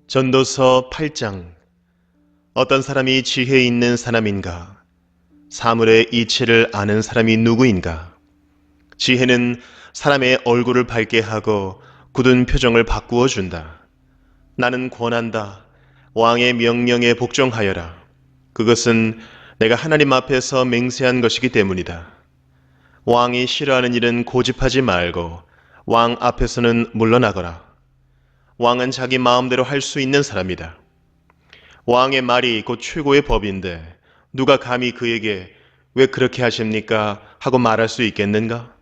전도서 8장. 어떤 사람이 지혜 있는 사람인가? 사물의 이치를 아는 사람이 누구인가? 지혜는 사람의 얼굴을 밝게 하고 굳은 표정을 바꾸어 준다. 나는 권한다. 왕의 명령에 복종하여라. 그것은 내가 하나님 앞에서 맹세한 것이기 때문이다. 왕이 싫어하는 일은 고집하지 말고 왕 앞에서는 물러나거라. 왕은 자기 마음대로 할 수 있는 사람이다. 왕의 말이 곧 최고의 법인데 누가 감히 그에게 왜 그렇게 하십니까? 하고 말할 수 있겠는가?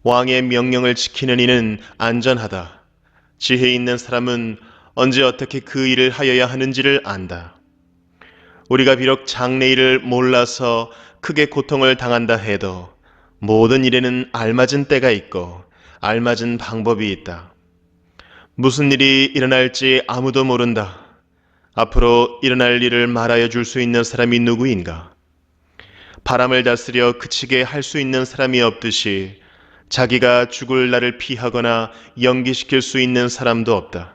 왕의 명령을 지키는 이는 안전하다. 지혜 있는 사람은 언제 어떻게 그 일을 하여야 하는지를 안다. 우리가 비록 장래일을 몰라서 크게 고통을 당한다 해도 모든 일에는 알맞은 때가 있고 알맞은 방법이 있다. 무슨 일이 일어날지 아무도 모른다. 앞으로 일어날 일을 말하여 줄 수 있는 사람이 누구인가? 바람을 다스려 그치게 할 수 있는 사람이 없듯이 자기가 죽을 날을 피하거나 연기시킬 수 있는 사람도 없다.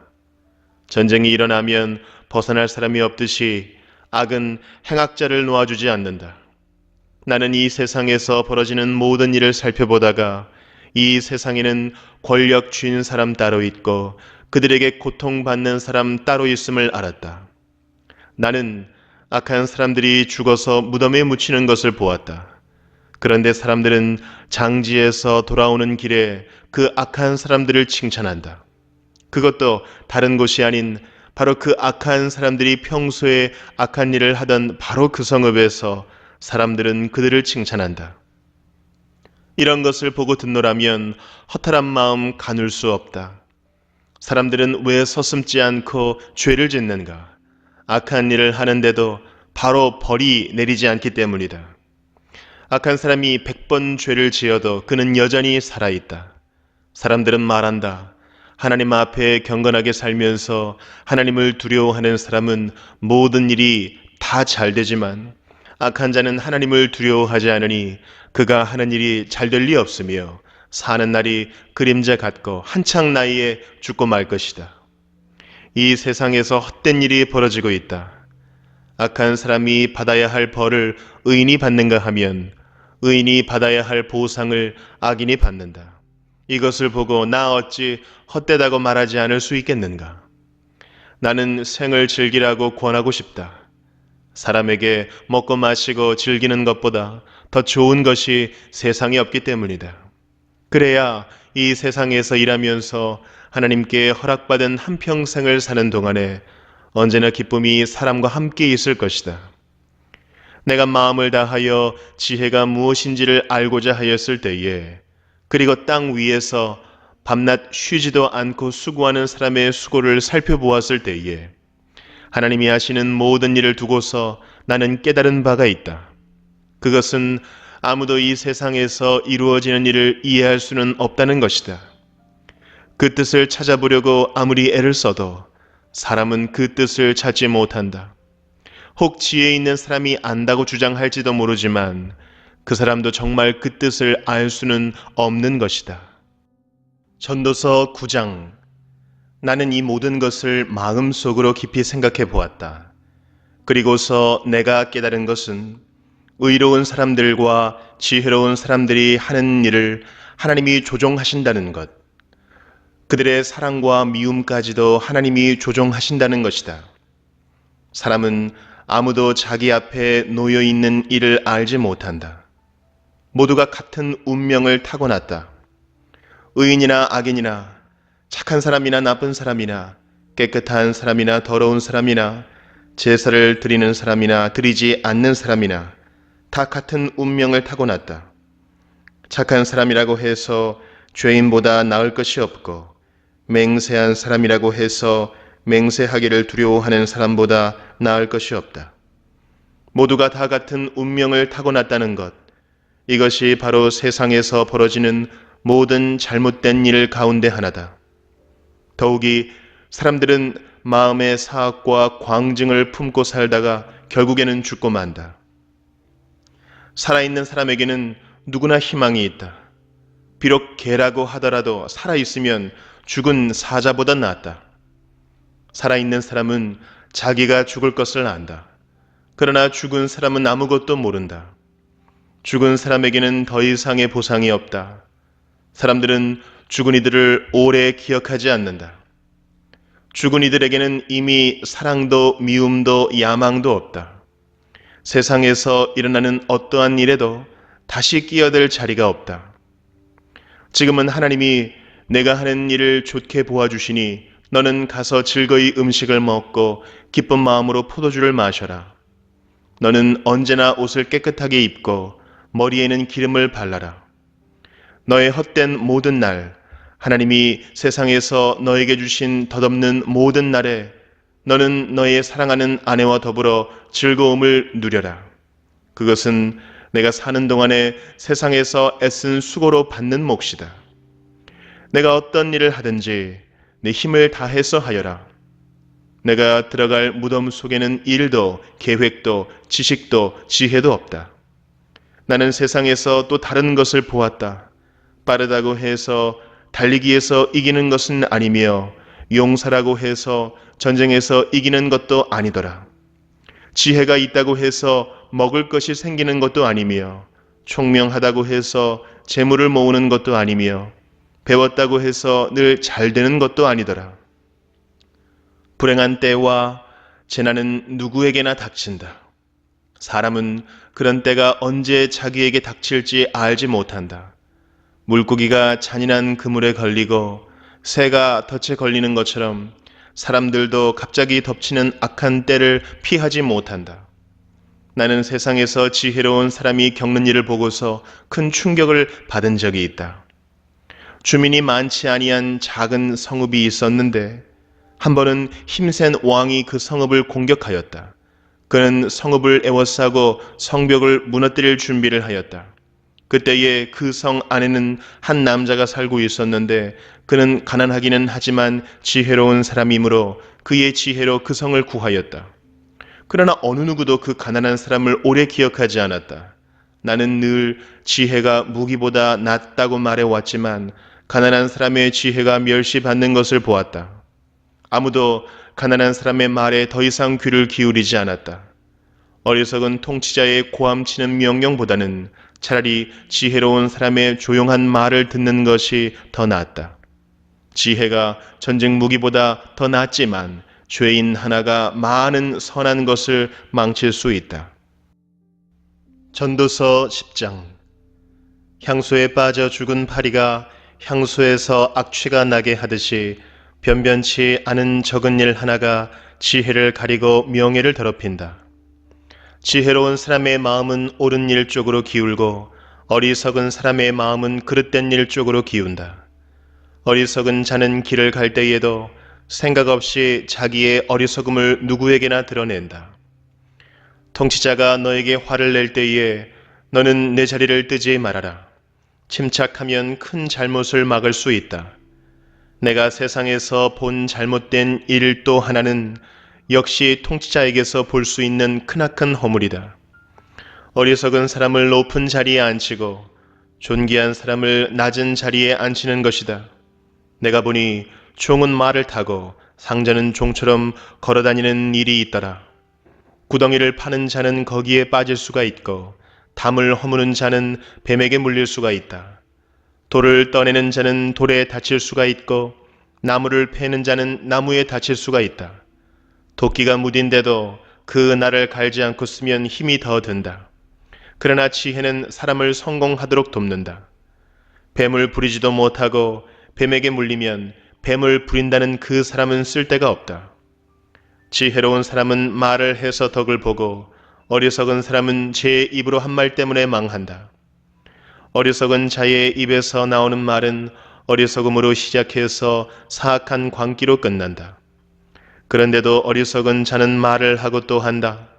전쟁이 일어나면 벗어날 사람이 없듯이 악은 행악자를 놓아주지 않는다. 나는 이 세상에서 벌어지는 모든 일을 살펴보다가 이 세상에는 권력 쥔 사람 따로 있고 그들에게 고통받는 사람 따로 있음을 알았다. 나는 악한 사람들이 죽어서 무덤에 묻히는 것을 보았다. 그런데 사람들은 장지에서 돌아오는 길에 그 악한 사람들을 칭찬한다. 그것도 다른 곳이 아닌 바로 그 악한 사람들이 평소에 악한 일을 하던 바로 그 성읍에서 사람들은 그들을 칭찬한다. 이런 것을 보고 듣노라면 허탈한 마음 가눌 수 없다. 사람들은 왜 서슴지 않고 죄를 짓는가? 악한 일을 하는데도 바로 벌이 내리지 않기 때문이다. 악한 사람이 100번 죄를 지어도 그는 여전히 살아있다. 사람들은 말한다. 하나님 앞에 경건하게 살면서 하나님을 두려워하는 사람은 모든 일이 다 잘 되지만 악한 자는 하나님을 두려워하지 않으니 그가 하는 일이 잘 될 리 없으며 사는 날이 그림자 같고 한창 나이에 죽고 말 것이다. 이 세상에서 헛된 일이 벌어지고 있다. 악한 사람이 받아야 할 벌을 의인이 받는가 하면 의인이 받아야 할 보상을 악인이 받는다. 이것을 보고 나 어찌 헛되다고 말하지 않을 수 있겠는가? 나는 생을 즐기라고 권하고 싶다. 사람에게 먹고 마시고 즐기는 것보다 더 좋은 것이 세상에 없기 때문이다. 그래야 이 세상에서 일하면서 하나님께 허락받은 한평생을 사는 동안에 언제나 기쁨이 사람과 함께 있을 것이다. 내가 마음을 다하여 지혜가 무엇인지를 알고자 하였을 때에, 그리고 땅 위에서 밤낮 쉬지도 않고 수고하는 사람의 수고를 살펴보았을 때에 하나님이 하시는 모든 일을 두고서 나는 깨달은 바가 있다. 그것은 아무도 이 세상에서 이루어지는 일을 이해할 수는 없다는 것이다. 그 뜻을 찾아보려고 아무리 애를 써도 사람은 그 뜻을 찾지 못한다. 혹 지혜 있는 사람이 안다고 주장할지도 모르지만 그 사람도 정말 그 뜻을 알 수는 없는 것이다. 전도서 9장. 나는 이 모든 것을 마음속으로 깊이 생각해 보았다. 그리고서 내가 깨달은 것은 의로운 사람들과 지혜로운 사람들이 하는 일을 하나님이 조종하신다는 것, 그들의 사랑과 미움까지도 하나님이 조종하신다는 것이다. 사람은 아무도 자기 앞에 놓여 있는 일을 알지 못한다. 모두가 같은 운명을 타고났다. 의인이나 악인이나 착한 사람이나 나쁜 사람이나 깨끗한 사람이나 더러운 사람이나 제사를 드리는 사람이나 드리지 않는 사람이나 다 같은 운명을 타고났다. 착한 사람이라고 해서 죄인보다 나을 것이 없고 맹세한 사람이라고 해서 맹세하기를 두려워하는 사람보다 나을 것이 없다. 모두가 다 같은 운명을 타고났다는 것, 이것이 바로 세상에서 벌어지는 모든 잘못된 일 가운데 하나다. 더욱이 사람들은 마음의 사악과 광증을 품고 살다가 결국에는 죽고 만다. 살아있는 사람에게는 누구나 희망이 있다. 비록 개라고 하더라도 살아있으면 죽은 사자보다 낫다. 살아있는 사람은 자기가 죽을 것을 안다. 그러나 죽은 사람은 아무것도 모른다. 죽은 사람에게는 더 이상의 보상이 없다. 사람들은 죽은 이들을 오래 기억하지 않는다. 죽은 이들에게는 이미 사랑도 미움도 야망도 없다. 세상에서 일어나는 어떠한 일에도 다시 끼어들 자리가 없다. 지금은 하나님이 내가 하는 일을 좋게 보아주시니 너는 가서 즐거이 음식을 먹고 기쁜 마음으로 포도주를 마셔라. 너는 언제나 옷을 깨끗하게 입고 머리에는 기름을 발라라. 너의 헛된 모든 날, 하나님이 세상에서 너에게 주신 덧없는 모든 날에 너는 너의 사랑하는 아내와 더불어 즐거움을 누려라. 그것은 내가 사는 동안에 세상에서 애쓴 수고로 받는 몫이다. 내가 어떤 일을 하든지 내 힘을 다해서 하여라. 내가 들어갈 무덤 속에는 일도 계획도 지식도 지혜도 없다. 나는 세상에서 또 다른 것을 보았다. 빠르다고 해서 달리기에서 이기는 것은 아니며 용사라고 해서 전쟁에서 이기는 것도 아니더라. 지혜가 있다고 해서 먹을 것이 생기는 것도 아니며 총명하다고 해서 재물을 모으는 것도 아니며 배웠다고 해서 늘 잘 되는 것도 아니더라. 불행한 때와 재난은 누구에게나 닥친다. 사람은 그런 때가 언제 자기에게 닥칠지 알지 못한다. 물고기가 잔인한 그물에 걸리고 새가 덫에 걸리는 것처럼 사람들도 갑자기 덮치는 악한 때를 피하지 못한다. 나는 세상에서 지혜로운 사람이 겪는 일을 보고서 큰 충격을 받은 적이 있다. 주민이 많지 아니한 작은 성읍이 있었는데 한 번은 힘센 왕이 그 성읍을 공격하였다. 그는 성읍을 에워싸고 성벽을 무너뜨릴 준비를 하였다. 그때에 그 성 안에는 한 남자가 살고 있었는데 그는 가난하기는 하지만 지혜로운 사람이므로 그의 지혜로 그 성을 구하였다. 그러나 어느 누구도 그 가난한 사람을 오래 기억하지 않았다. 나는 늘 지혜가 무기보다 낫다고 말해왔지만 가난한 사람의 지혜가 멸시받는 것을 보았다. 아무도 가난한 사람의 말에 더 이상 귀를 기울이지 않았다. 어리석은 통치자의 고함치는 명령보다는 차라리 지혜로운 사람의 조용한 말을 듣는 것이 더 낫다. 지혜가 전쟁 무기보다 더 낫지만 죄인 하나가 많은 선한 것을 망칠 수 있다. 전도서 10장. 향수에 빠져 죽은 파리가 향수에서 악취가 나게 하듯이 변변치 않은 적은 일 하나가 지혜를 가리고 명예를 더럽힌다. 지혜로운 사람의 마음은 옳은 일 쪽으로 기울고 어리석은 사람의 마음은 그릇된 일 쪽으로 기운다. 어리석은 자는 길을 갈 때에도 생각 없이 자기의 어리석음을 누구에게나 드러낸다. 통치자가 너에게 화를 낼 때에 너는 내 자리를 뜨지 말아라. 침착하면 큰 잘못을 막을 수 있다. 내가 세상에서 본 잘못된 일 또 하나는 역시 통치자에게서 볼 수 있는 크나큰 허물이다. 어리석은 사람을 높은 자리에 앉히고 존귀한 사람을 낮은 자리에 앉히는 것이다. 내가 보니 종은 말을 타고 상자는 종처럼 걸어다니는 일이 있더라. 구덩이를 파는 자는 거기에 빠질 수가 있고 담을 허무는 자는 뱀에게 물릴 수가 있다. 돌을 떠내는 자는 돌에 다칠 수가 있고 나무를 패는 자는 나무에 다칠 수가 있다. 도끼가 무딘데도 그 날을 갈지 않고 쓰면 힘이 더 든다. 그러나 지혜는 사람을 성공하도록 돕는다. 뱀을 부리지도 못하고 뱀에게 물리면 뱀을 부린다는 그 사람은 쓸데가 없다. 지혜로운 사람은 말을 해서 덕을 보고 어리석은 사람은 제 입으로 한 말 때문에 망한다. 어리석은 자의 입에서 나오는 말은 어리석음으로 시작해서 사악한 광기로 끝난다. 그런데도 어리석은 자는 말을 하고 또 한다.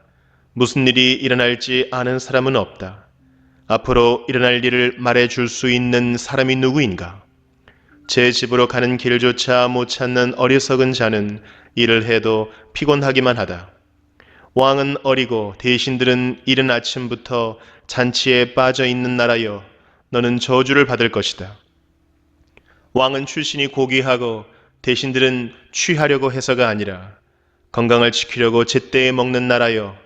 무슨 일이 일어날지 아는 사람은 없다. 앞으로 일어날 일을 말해줄 수 있는 사람이 누구인가? 제 집으로 가는 길조차 못 찾는 어리석은 자는 일을 해도 피곤하기만 하다. 왕은 어리고 대신들은 이른 아침부터 잔치에 빠져 있는 나라여, 너는 저주를 받을 것이다. 왕은 출신이 고귀하고 대신들은 취하려고 해서가 아니라 건강을 지키려고 제때에 먹는 나라여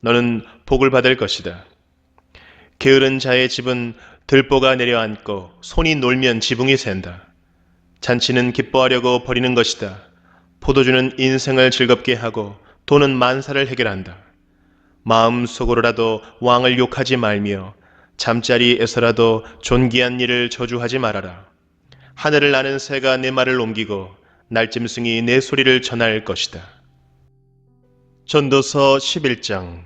너는 복을 받을 것이다. 게으른 자의 집은 들보가 내려앉고 손이 놀면 지붕이 샌다. 잔치는 기뻐하려고 버리는 것이다. 포도주는 인생을 즐겁게 하고 돈은 만사를 해결한다. 마음속으로라도 왕을 욕하지 말며 잠자리에서라도 존귀한 일을 저주하지 말아라. 하늘을 나는 새가 내 말을 옮기고 날짐승이 내 소리를 전할 것이다. 전도서 11장.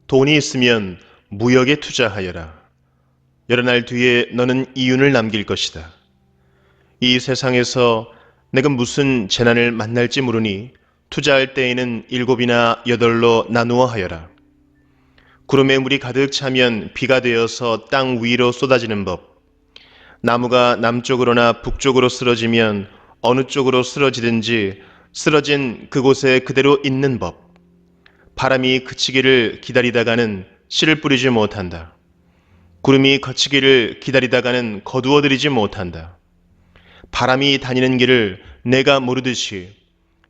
돈이 있으면 무역에 투자하여라. 여러 날 뒤에 너는 이윤을 남길 것이다. 이 세상에서 내가 무슨 재난을 만날지 모르니 투자할 때에는 7이나 8로 나누어 하여라. 구름에 물이 가득 차면 비가 되어서 땅 위로 쏟아지는 법. 나무가 남쪽으로나 북쪽으로 쓰러지면 어느 쪽으로 쓰러지든지 쓰러진 그곳에 그대로 있는 법. 바람이 그치기를 기다리다가는 씨를 뿌리지 못한다. 구름이 거치기를 기다리다가는 거두어들이지 못한다. 바람이 다니는 길을 내가 모르듯이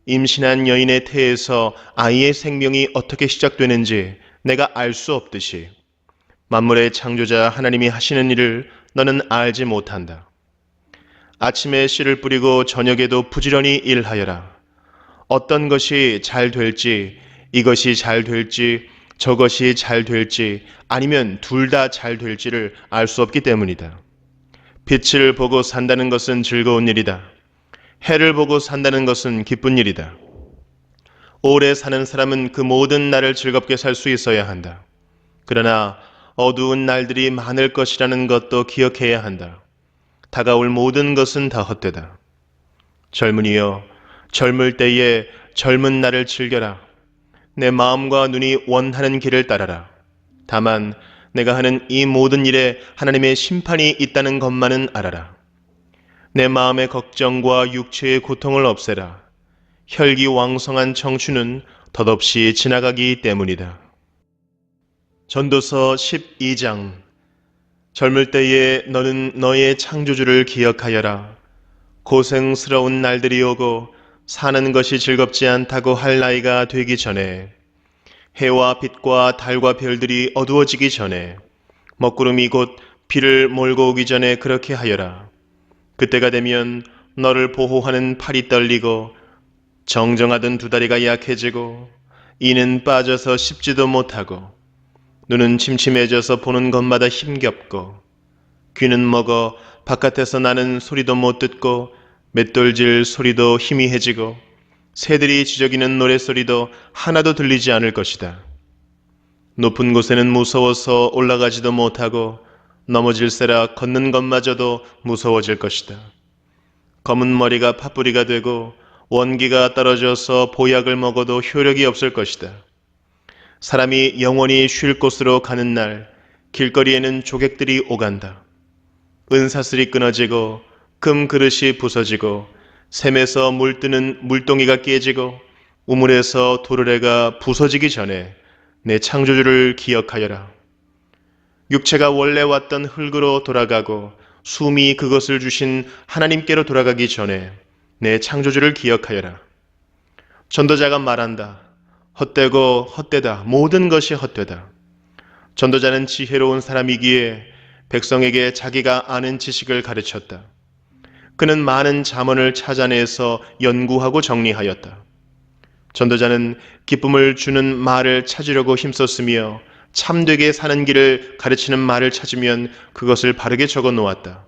임신한 여인의 태에서 아이의 생명이 어떻게 시작되는지 내가 알 수 없듯이 만물의 창조자 하나님이 하시는 일을 너는 알지 못한다. 아침에 씨를 뿌리고 저녁에도 부지런히 일하여라. 어떤 것이 잘 될지, 이것이 잘 될지, 저것이 잘 될지, 아니면 둘 다 잘 될지를 알 수 없기 때문이다. 빛을 보고 산다는 것은 즐거운 일이다. 해를 보고 산다는 것은 기쁜 일이다. 오래 사는 사람은 그 모든 날을 즐겁게 살 수 있어야 한다. 그러나 어두운 날들이 많을 것이라는 것도 기억해야 한다. 다가올 모든 것은 다 헛되다. 젊은이여, 젊을 때에 젊은 날을 즐겨라. 내 마음과 눈이 원하는 길을 따라라. 다만 내가 하는 이 모든 일에 하나님의 심판이 있다는 것만은 알아라. 내 마음의 걱정과 육체의 고통을 없애라. 혈기왕성한 청춘은 덧없이 지나가기 때문이다. 전도서 12장. 젊을 때에 너는 너의 창조주를 기억하여라. 고생스러운 날들이 오고 사는 것이 즐겁지 않다고 할 나이가 되기 전에, 해와 빛과 달과 별들이 어두워지기 전에, 먹구름이 곧 비를 몰고 오기 전에 그렇게 하여라. 그때가 되면 너를 보호하는 팔이 떨리고 정정하던 두 다리가 약해지고 이는 빠져서 씹지도 못하고 눈은 침침해져서 보는 것마다 힘겹고 귀는 먹어 바깥에서 나는 소리도 못 듣고 맷돌질 소리도 희미해지고 새들이 지저귀는 노랫소리도 하나도 들리지 않을 것이다. 높은 곳에는 무서워서 올라가지도 못하고 넘어질세라 걷는 것마저도 무서워질 것이다. 검은 머리가 팥뿌리가 되고 원기가 떨어져서 보약을 먹어도 효력이 없을 것이다. 사람이 영원히 쉴 곳으로 가는 날 길거리에는 조객들이 오간다. 은사슬이 끊어지고 금 그릇이 부서지고 샘에서 물뜨는 물동이가 깨지고 우물에서 도르래가 부서지기 전에 내 창조주를 기억하여라. 육체가 원래 왔던 흙으로 돌아가고 숨이 그것을 주신 하나님께로 돌아가기 전에 내 창조주를 기억하여라. 전도자가 말한다. 헛되고 헛되다. 모든 것이 헛되다. 전도자는 지혜로운 사람이기에 백성에게 자기가 아는 지식을 가르쳤다. 그는 많은 잠언을 찾아내서 연구하고 정리하였다. 전도자는 기쁨을 주는 말을 찾으려고 힘썼으며 참되게 사는 길을 가르치는 말을 찾으면 그것을 바르게 적어 놓았다.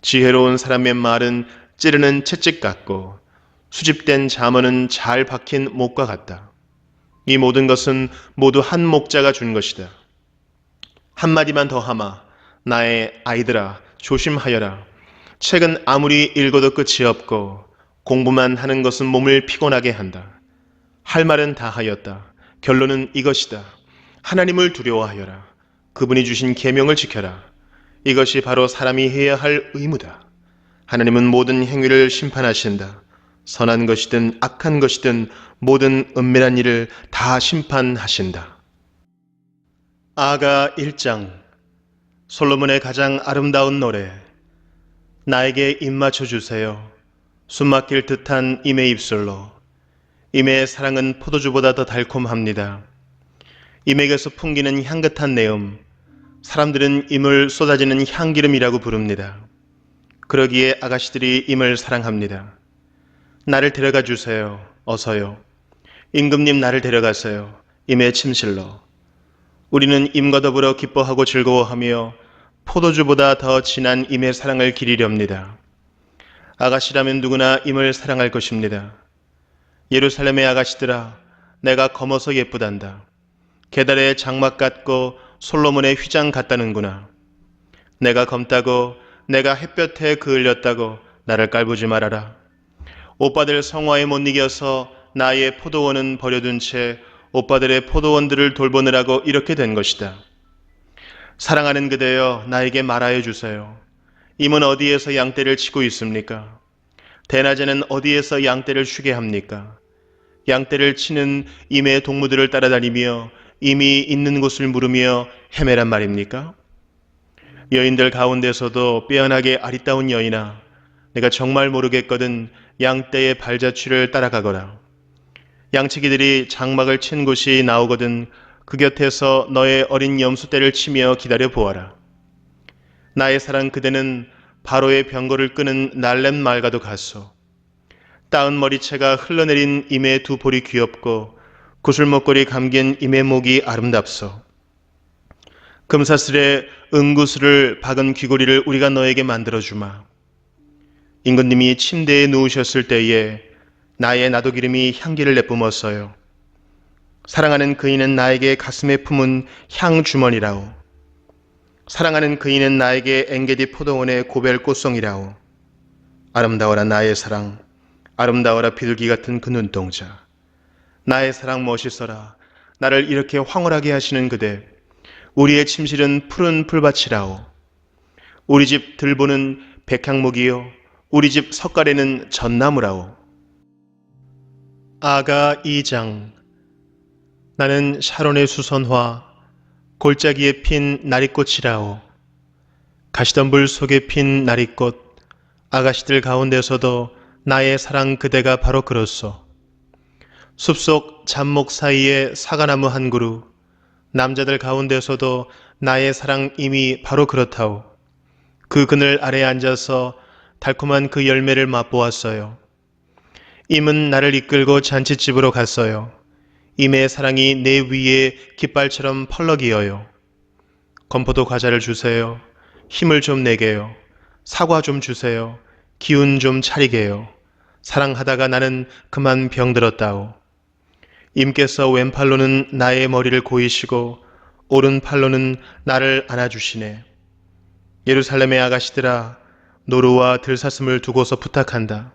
지혜로운 사람의 말은 찌르는 채찍 같고 수집된 잠언은 잘 박힌 목과 같다. 이 모든 것은 모두 한 목자가 준 것이다. 한마디만 더 하마. 나의 아이들아, 조심하여라. 책은 아무리 읽어도 끝이 없고 공부만 하는 것은 몸을 피곤하게 한다. 할 말은 다 하였다. 결론은 이것이다. 하나님을 두려워하여라. 그분이 주신 계명을 지켜라. 이것이 바로 사람이 해야 할 의무다. 하나님은 모든 행위를 심판하신다. 선한 것이든 악한 것이든 모든 은밀한 일을 다 심판하신다. 아가 1장. 솔로몬의 가장 아름다운 노래. 나에게 입맞춰 주세요. 숨막힐 듯한 임의 입술로. 임의 사랑은 포도주보다 더 달콤합니다. 임에게서 풍기는 향긋한 내음, 사람들은 임을 쏟아지는 향기름이라고 부릅니다. 그러기에 아가씨들이 임을 사랑합니다. 나를 데려가 주세요. 어서요. 임금님 나를 데려가세요. 임의 침실로. 우리는 임과 더불어 기뻐하고 즐거워하며 포도주보다 더 진한 임의 사랑을 기리렵니다. 아가씨라면 누구나 임을 사랑할 것입니다. 예루살렘의 아가씨들아, 내가 검어서 예쁘단다. 게달의 장막 같고 솔로몬의 휘장 같다는구나. 내가 검다고 내가 햇볕에 그을렸다고 나를 깔보지 말아라. 오빠들 성화에 못 이겨서 나의 포도원은 버려둔 채 오빠들의 포도원들을 돌보느라고 이렇게 된 것이다. 사랑하는 그대여, 나에게 말하여 주세요. 임은 어디에서 양떼를 치고 있습니까? 대낮에는 어디에서 양떼를 쉬게 합니까? 양떼를 치는 임의 동무들을 따라다니며 임이 있는 곳을 물으며 헤매란 말입니까? 여인들 가운데서도 빼어나게 아리따운 여인아, 내가 정말 모르겠거든 양떼의 발자취를 따라가거라. 양치기들이 장막을 친 곳이 나오거든 그 곁에서 너의 어린 염소떼를 치며 기다려 보아라. 나의 사랑 그대는 바로의 병거를 끄는 날렘 말과도 같소. 따은 머리채가 흘러내린 임의 두 볼이 귀엽고 구슬목걸이 감긴 임의 목이 아름답소. 금사슬에 은구슬을 박은 귀고리를 우리가 너에게 만들어주마. 임금님이 침대에 누우셨을 때에 나의 나도기름이 향기를 내뿜었어요. 사랑하는 그이는 나에게 가슴에 품은 향주머니라오. 사랑하는 그이는 나에게 엥게디 포도원의 고별 꽃송이라오. 아름다워라 나의 사랑, 아름다워라 비둘기 같은 그 눈동자. 나의 사랑 멋있어라. 나를 이렇게 황홀하게 하시는 그대. 우리의 침실은 푸른 풀밭이라오. 우리 집 들보는 백향목이요. 우리 집 석가래는 전나무라오. 아가 2장. 나는 샤론의 수선화, 골짜기에 핀 나리꽃이라오. 가시덤불 속에 핀 나리꽃, 아가씨들 가운데서도 나의 사랑 그대가 바로 그렇소. 숲속 잡목 사이에 사과나무 한 그루, 남자들 가운데서도 나의 사랑 임이 바로 그렇다오. 그 그늘 아래에 앉아서 달콤한 그 열매를 맛보았어요. 임은 나를 이끌고 잔칫집으로 갔어요. 임의 사랑이 내 위에 깃발처럼 펄럭이어요. 건포도 과자를 주세요. 힘을 좀 내게요. 사과 좀 주세요. 기운 좀 차리게요. 사랑하다가 나는 그만 병들었다오. 임께서 왼팔로는 나의 머리를 고이시고 오른팔로는 나를 안아주시네. 예루살렘의 아가씨들아, 노루와 들사슴을 두고서 부탁한다.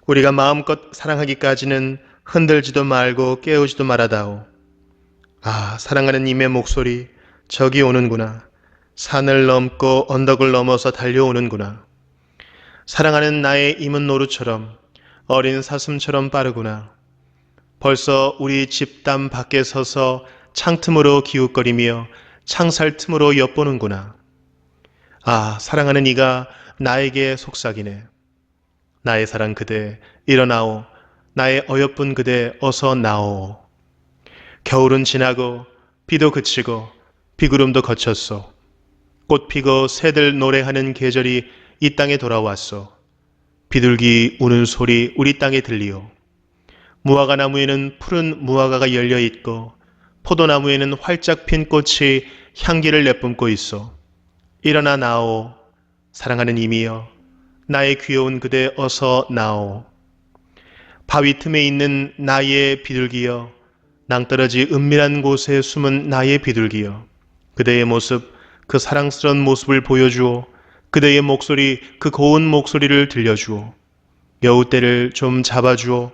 우리가 마음껏 사랑하기까지는 흔들지도 말고 깨우지도 말아다오. 아, 사랑하는 임의 목소리, 저기 오는구나. 산을 넘고 언덕을 넘어서 달려오는구나. 사랑하는 나의 임은 노루처럼, 어린 사슴처럼 빠르구나. 벌써 우리 집담 밖에 서서 창틈으로 기웃거리며 창살 틈으로 엿보는구나. 아, 사랑하는 이가 나에게 속삭이네. 나의 사랑 그대, 일어나오. 나의 어여쁜 그대, 어서 나오. 겨울은 지나고 비도 그치고 비구름도 거쳤소. 꽃 피고 새들 노래하는 계절이 이 땅에 돌아왔소. 비둘기 우는 소리 우리 땅에 들리오. 무화과 나무에는 푸른 무화과가 열려 있고 포도나무에는 활짝 핀 꽃이 향기를 내뿜고 있어. 일어나 나오. 사랑하는 임이여, 나의 귀여운 그대 어서 나오. 바위 틈에 있는 나의 비둘기여, 낭떠러지 은밀한 곳에 숨은 나의 비둘기여, 그대의 모습, 그 사랑스러운 모습을 보여주오. 그대의 목소리, 그 고운 목소리를 들려주오. 여우떼를 좀 잡아주오.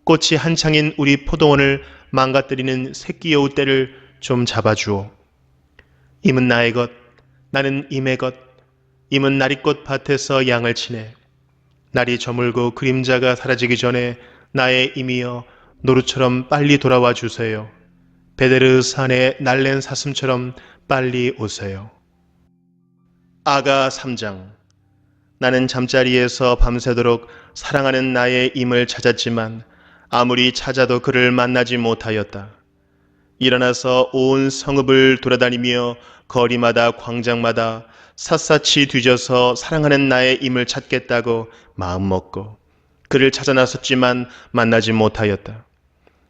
꽃이 한창인 우리 포도원을 망가뜨리는 새끼 여우떼를 좀 잡아주오. 임은 나의 것, 나는 임의 것. 임은 나리꽃 밭에서 양을 치네. 날이 저물고 그림자가 사라지기 전에 나의 임이여, 노루처럼 빨리 돌아와 주세요. 베데르 산의 날랜 사슴처럼 빨리 오세요. 아가 3장. 나는 잠자리에서 밤새도록 사랑하는 나의 임을 찾았지만 아무리 찾아도 그를 만나지 못하였다. 일어나서 온 성읍을 돌아다니며 거리마다 광장마다 샅샅이 뒤져서 사랑하는 나의 임을 찾겠다고 마음먹고 그를 찾아 나섰지만 만나지 못하였다.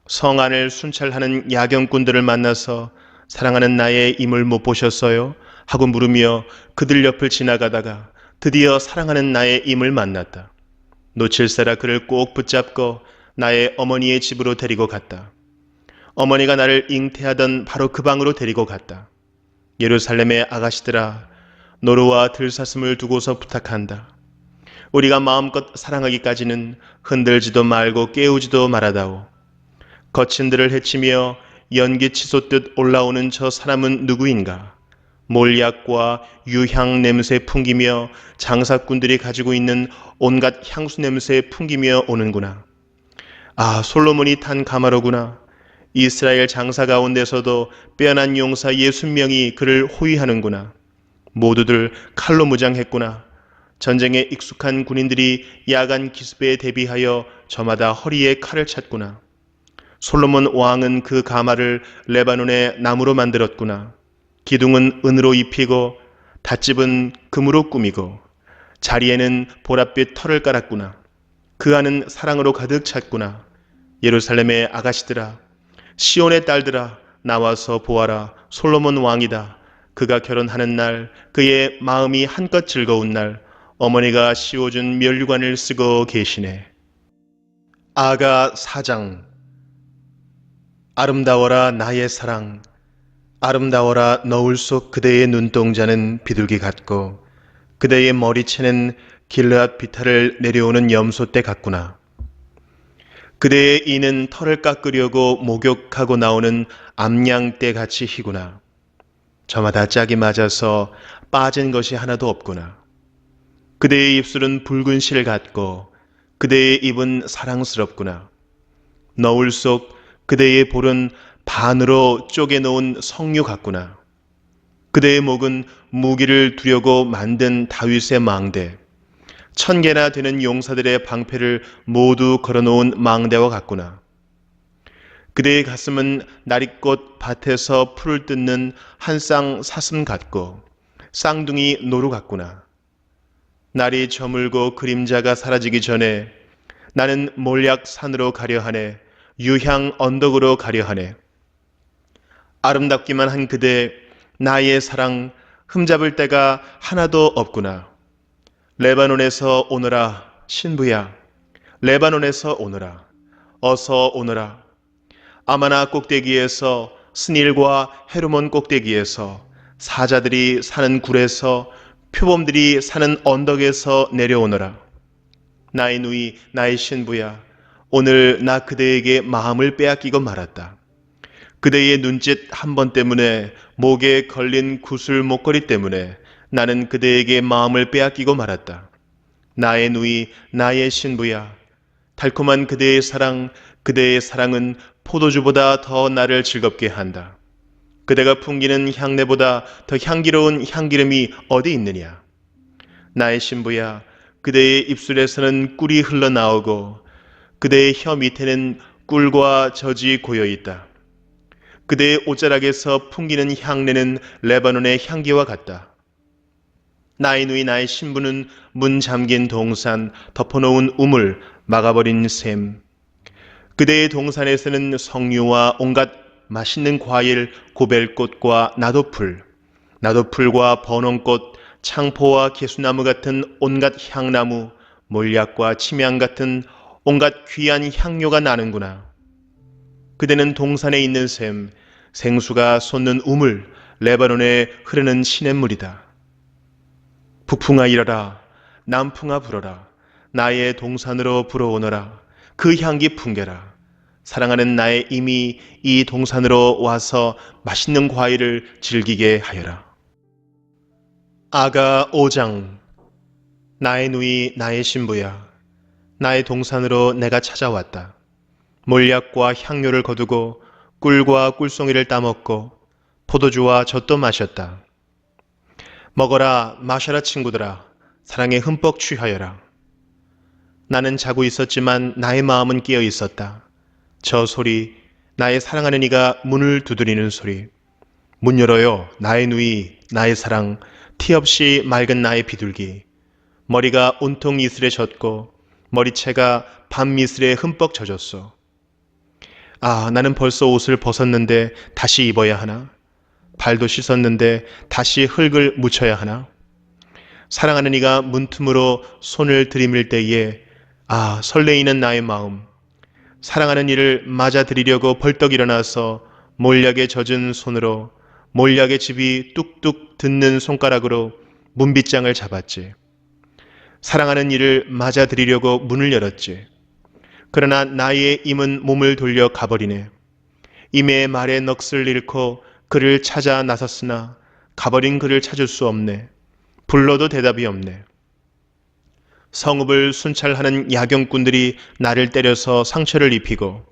성 안을 순찰하는 야경꾼들을 만나서 사랑하는 나의 임을 못 보셨어요? 하고 물으며 그들 옆을 지나가다가 드디어 사랑하는 나의 임을 만났다. 놓칠세라 그를 꼭 붙잡고 나의 어머니의 집으로 데리고 갔다. 어머니가 나를 잉태하던 바로 그 방으로 데리고 갔다. 예루살렘의 아가씨들아, 노루와 들사슴을 두고서 부탁한다. 우리가 마음껏 사랑하기까지는 흔들지도 말고 깨우지도 말아다오. 거친들을 해치며 연기 치솟듯 올라오는 저 사람은 누구인가? 몰약과 유향 냄새 풍기며 장사꾼들이 가지고 있는 온갖 향수 냄새 풍기며 오는구나. 아, 솔로몬이 탄 가마로구나. 이스라엘 장사 가운데서도 빼어난 용사 60명이 그를 호위하는구나. 모두들 칼로 무장했구나. 전쟁에 익숙한 군인들이 야간 기습에 대비하여 저마다 허리에 칼을 찼구나. 솔로몬 왕은 그 가마를 레바논의 나무로 만들었구나. 기둥은 은으로 입히고 닷집은 금으로 꾸미고 자리에는 보랏빛 털을 깔았구나. 그 안은 사랑으로 가득 찼구나. 예루살렘의 아가씨들아, 시온의 딸들아, 나와서 보아라. 솔로몬 왕이다. 그가 결혼하는 날, 그의 마음이 한껏 즐거운 날, 어머니가 씌워준 면류관을 쓰고 계시네. 아가 4장. 아름다워라 나의 사랑, 아름다워라 너울 속 그대의 눈동자는 비둘기 같고 그대의 머리채는 길르앗 비탈을 내려오는 염소떼 같구나. 그대의 이는 털을 깎으려고 목욕하고 나오는 암양떼 같이 희구나. 저마다 짝이 맞아서 빠진 것이 하나도 없구나. 그대의 입술은 붉은 실 같고 그대의 입은 사랑스럽구나. 너울 속 그대의 볼은 반으로 쪼개놓은 석류 같구나. 그대의 목은 무기를 두려고 만든 다윗의 망대, 1000개나 되는 용사들의 방패를 모두 걸어놓은 망대와 같구나. 그대의 가슴은 나리꽃 밭에서 풀을 뜯는 한 쌍 사슴 같고 쌍둥이 노루 같구나. 날이 저물고 그림자가 사라지기 전에 나는 몰약 산으로 가려 하네. 유향 언덕으로 가려 하네. 아름답기만 한 그대, 나의 사랑, 흠잡을 데가 하나도 없구나. 레바논에서 오너라, 신부야. 레바논에서 오너라. 어서 오너라. 아마나 꼭대기에서, 스닐과 헤르몬 꼭대기에서, 사자들이 사는 굴에서, 표범들이 사는 언덕에서 내려오너라. 나의 누이, 나의 신부야. 오늘 나 그대에게 마음을 빼앗기고 말았다. 그대의 눈짓 한 번 때문에, 목에 걸린 구슬 목걸이 때문에 나는 그대에게 마음을 빼앗기고 말았다. 나의 누이, 나의 신부야. 달콤한 그대의 사랑은 포도주보다 더 나를 즐겁게 한다. 그대가 풍기는 향내보다 더 향기로운 향기름이 어디 있느냐. 나의 신부야, 그대의 입술에서는 꿀이 흘러나오고 그대의 혀 밑에는 꿀과 젖이 고여있다. 그대의 옷자락에서 풍기는 향내는 레바논의 향기와 같다. 나의 누이 나의 신부는 문 잠긴 동산, 덮어놓은 우물, 막아버린 샘. 그대의 동산에서는 석류와 온갖 맛있는 과일, 고벨꽃과 나도풀과 번원꽃, 창포와 개수나무 같은 온갖 향나무, 몰약과 침향 같은 온갖 귀한 향료가 나는구나. 그대는 동산에 있는 샘, 생수가 솟는 우물, 레바논에 흐르는 시냇물이다. 북풍아 일어라, 남풍아 불어라. 나의 동산으로 불어오너라. 그 향기 풍겨라. 사랑하는 나의 임이 이 동산으로 와서 맛있는 과일을 즐기게 하여라. 아가 5장. 나의 누이 나의 신부야. 나의 동산으로 내가 찾아왔다. 몰약과 향료를 거두고 꿀과 꿀송이를 따먹고 포도주와 젖도 마셨다. 먹어라 마셔라 친구들아. 사랑에 흠뻑 취하여라. 나는 자고 있었지만 나의 마음은 깨어 있었다. 저 소리, 나의 사랑하는 이가 문을 두드리는 소리. 문 열어요, 나의 누이, 나의 사랑, 티 없이 맑은 나의 비둘기. 머리가 온통 이슬에 젖고 머리채가 밤미슬에 흠뻑 젖었소. 아, 나는 벌써 옷을 벗었는데 다시 입어야 하나? 발도 씻었는데 다시 흙을 묻혀야 하나? 사랑하는 이가 문틈으로 손을 들이밀 때에 아, 설레이는 나의 마음. 사랑하는 이를 맞아들이려고 벌떡 일어나서 몰약에 젖은 손으로 몰약의 집이 뚝뚝 듣는 손가락으로 문빗장을 잡았지. 사랑하는 이를 맞아들이려고 문을 열었지. 그러나 나의 임은 몸을 돌려 가버리네. 임의 말에 넋을 잃고 그를 찾아 나섰으나 가버린 그를 찾을 수 없네. 불러도 대답이 없네. 성읍을 순찰하는 야경꾼들이 나를 때려서 상처를 입히고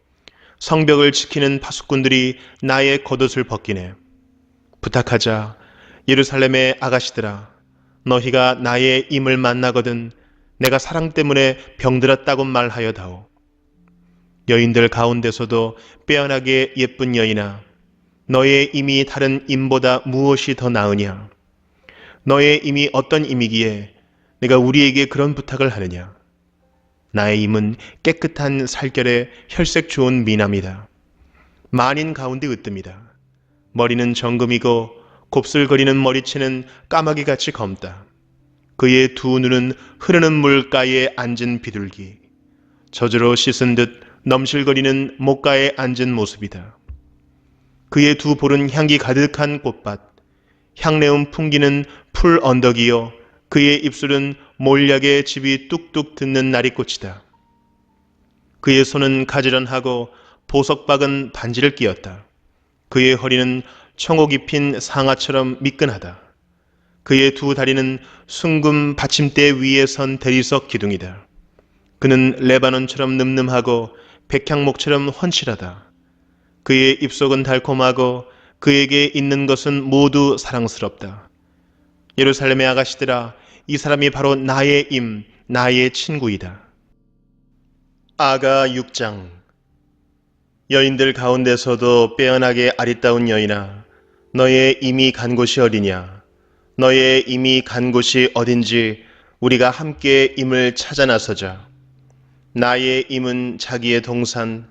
성벽을 지키는 파수꾼들이 나의 겉옷을 벗기네. 부탁하자. 예루살렘의 아가씨들아, 너희가 나의 임을 만나거든 내가 사랑 때문에 병들었다고 말하여다오. 여인들 가운데서도 빼어나게 예쁜 여인아, 너의 임이 다른 임보다 무엇이 더 나으냐? 너의 임이 어떤 임이기에 내가 우리에게 그런 부탁을 하느냐? 나의 임은 깨끗한 살결에 혈색 좋은 미남이다. 만인 가운데 으뜸이다. 머리는 정금이고 곱슬거리는 머리채는 까마귀같이 검다. 그의 두 눈은 흐르는 물가에 앉은 비둘기. 젖으로 씻은 듯 넘실거리는 목가에 앉은 모습이다. 그의 두 볼은 향기 가득한 꽃밭, 향내음 풍기는 풀 언덕이요 그의 입술은 몰약의 집이 뚝뚝 듣는 나리꽃이다. 그의 손은 가지런하고 보석 박은 반지를 끼었다. 그의 허리는 청옥 입힌 상아처럼 미끈하다. 그의 두 다리는 숭금 받침대 위에 선 대리석 기둥이다. 그는 레바논처럼 늠름하고 백향목처럼 훤칠하다. 그의 입속은 달콤하고 그에게 있는 것은 모두 사랑스럽다. 예루살렘의 아가씨들아, 이 사람이 바로 나의 임, 나의 친구이다. 아가 6장. 여인들 가운데서도 빼어나게 아리따운 여인아, 너의 임이 간 곳이 어디냐? 너의 임이 간 곳이 어딘지 우리가 함께 임을 찾아 나서자. 나의 임은 자기의 동산,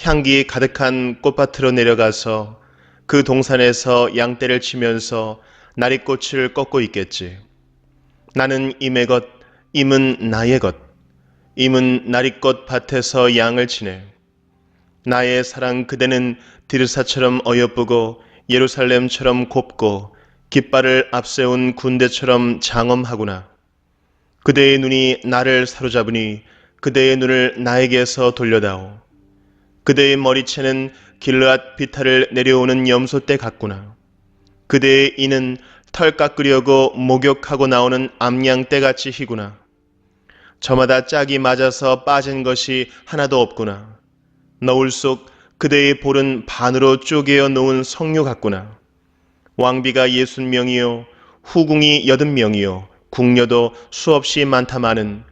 향기 가득한 꽃밭으로 내려가서 그 동산에서 양떼를 치면서 나리꽃을 꺾고 있겠지. 나는 임의 것, 임은 나의 것, 임은 나리꽃 밭에서 양을 치네. 나의 사랑 그대는 디르사처럼 어여쁘고 예루살렘처럼 곱고 깃발을 앞세운 군대처럼 장엄하구나. 그대의 눈이 나를 사로잡으니 그대의 눈을 나에게서 돌려다오. 그대의 머리채는 길르앗 비탈을 내려오는 염소떼 같구나. 그대의 이는 털 깎으려고 목욕하고 나오는 암양떼같이 희구나. 저마다 짝이 맞아서 빠진 것이 하나도 없구나. 너울 속 그대의 볼은 반으로 쪼개어 놓은 석류 같구나. 왕비가 60명이요 후궁이 80명이요 궁녀도 수없이 많다마는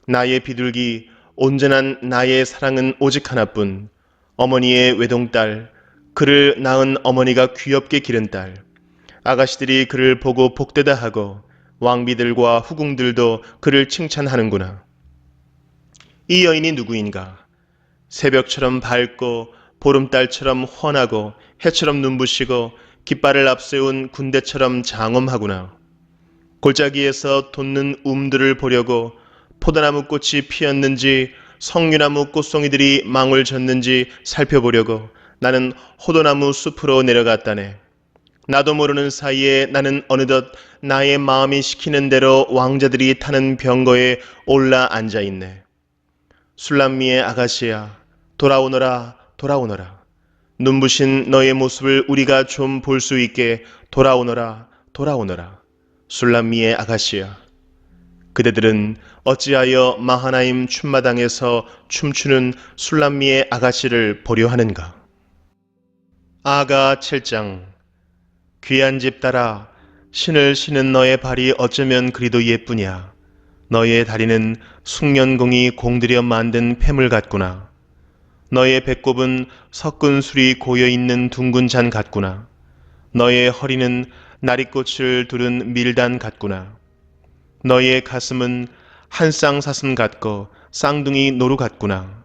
나의 비둘기 온전한 나의 사랑은 오직 하나뿐. 어머니의 외동딸, 그를 낳은 어머니가 귀엽게 기른 딸. 아가씨들이 그를 보고 복되다 하고 왕비들과 후궁들도 그를 칭찬하는구나. 이 여인이 누구인가? 새벽처럼 밝고 보름달처럼 훤하고 해처럼 눈부시고 깃발을 앞세운 군대처럼 장엄하구나. 골짜기에서 돋는 움들을 보려고 포도나무 꽃이 피었는지 석류나무 꽃송이들이 망울 졌는지 살펴보려고 나는 호도나무 숲으로 내려갔다네. 나도 모르는 사이에 나는 어느덧 나의 마음이 시키는 대로 왕자들이 타는 병거에 올라 앉아있네. 술람미의 아가씨야, 돌아오너라, 돌아오너라. 눈부신 너의 모습을 우리가 좀 볼 수 있게 돌아오너라, 돌아오너라. 술람미의 아가씨야. 그대들은 어찌하여 마하나임 춤마당에서 춤추는 술람미의 아가씨를 보려 하는가? 아가 7장. 귀한 집 따라 신을 신은 너의 발이 어쩌면 그리도 예쁘냐? 너의 다리는 숙련공이 공들여 만든 폐물 같구나. 너의 배꼽은 섞은 술이 고여있는 둥근 잔 같구나. 너의 허리는 나리꽃을 두른 밀단 같구나. 너의 가슴은 한 쌍사슴 같고 쌍둥이 노루 같구나.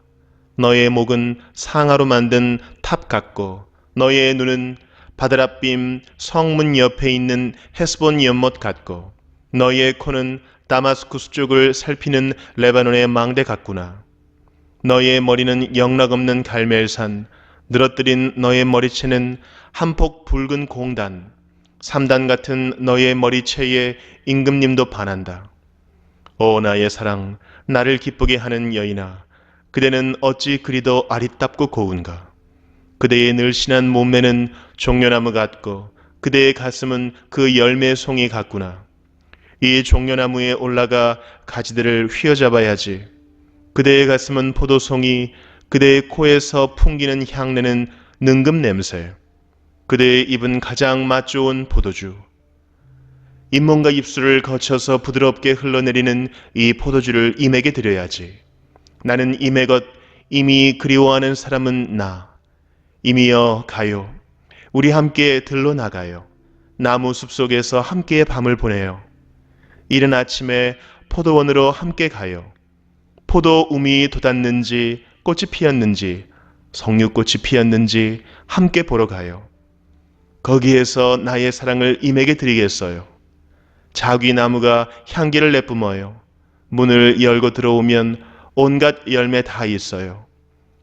너의 목은 상아로 만든 탑 같고 너의 눈은 바드랍빔 성문 옆에 있는 헤스본 연못 같고 너의 코는 다마스쿠스 쪽을 살피는 레바논의 망대 같구나. 너의 머리는 영락없는 갈멜산, 늘어뜨린 너의 머리채는 한 폭 붉은 공단, 3단 같은 너의 머리채에 임금님도 반한다. 오 나의 사랑, 나를 기쁘게 하는 여인아, 그대는 어찌 그리도 아리답고 고운가. 그대의 늘씬한 몸매는 종려나무 같고 그대의 가슴은 그 열매 송이 같구나. 이 종려나무에 올라가 가지들을 휘어잡아야지. 그대의 가슴은 포도송이, 그대의 코에서 풍기는 향내는 능금 냄새. 그대의 입은 가장 맛 좋은 포도주. 잇몸과 입술을 거쳐서 부드럽게 흘러내리는 이 포도주를 임에게 드려야지. 나는 임의 것, 임이 그리워하는 사람은 나. 임이여 가요. 우리 함께 들러 나가요. 나무 숲속에서 함께 밤을 보내요. 이른 아침에 포도원으로 함께 가요. 포도 움이 돋았는지 꽃이 피었는지 석류꽃이 피었는지 함께 보러 가요. 거기에서 나의 사랑을 임에게 드리겠어요. 자귀나무가 향기를 내뿜어요. 문을 열고 들어오면 온갖 열매 다 있어요.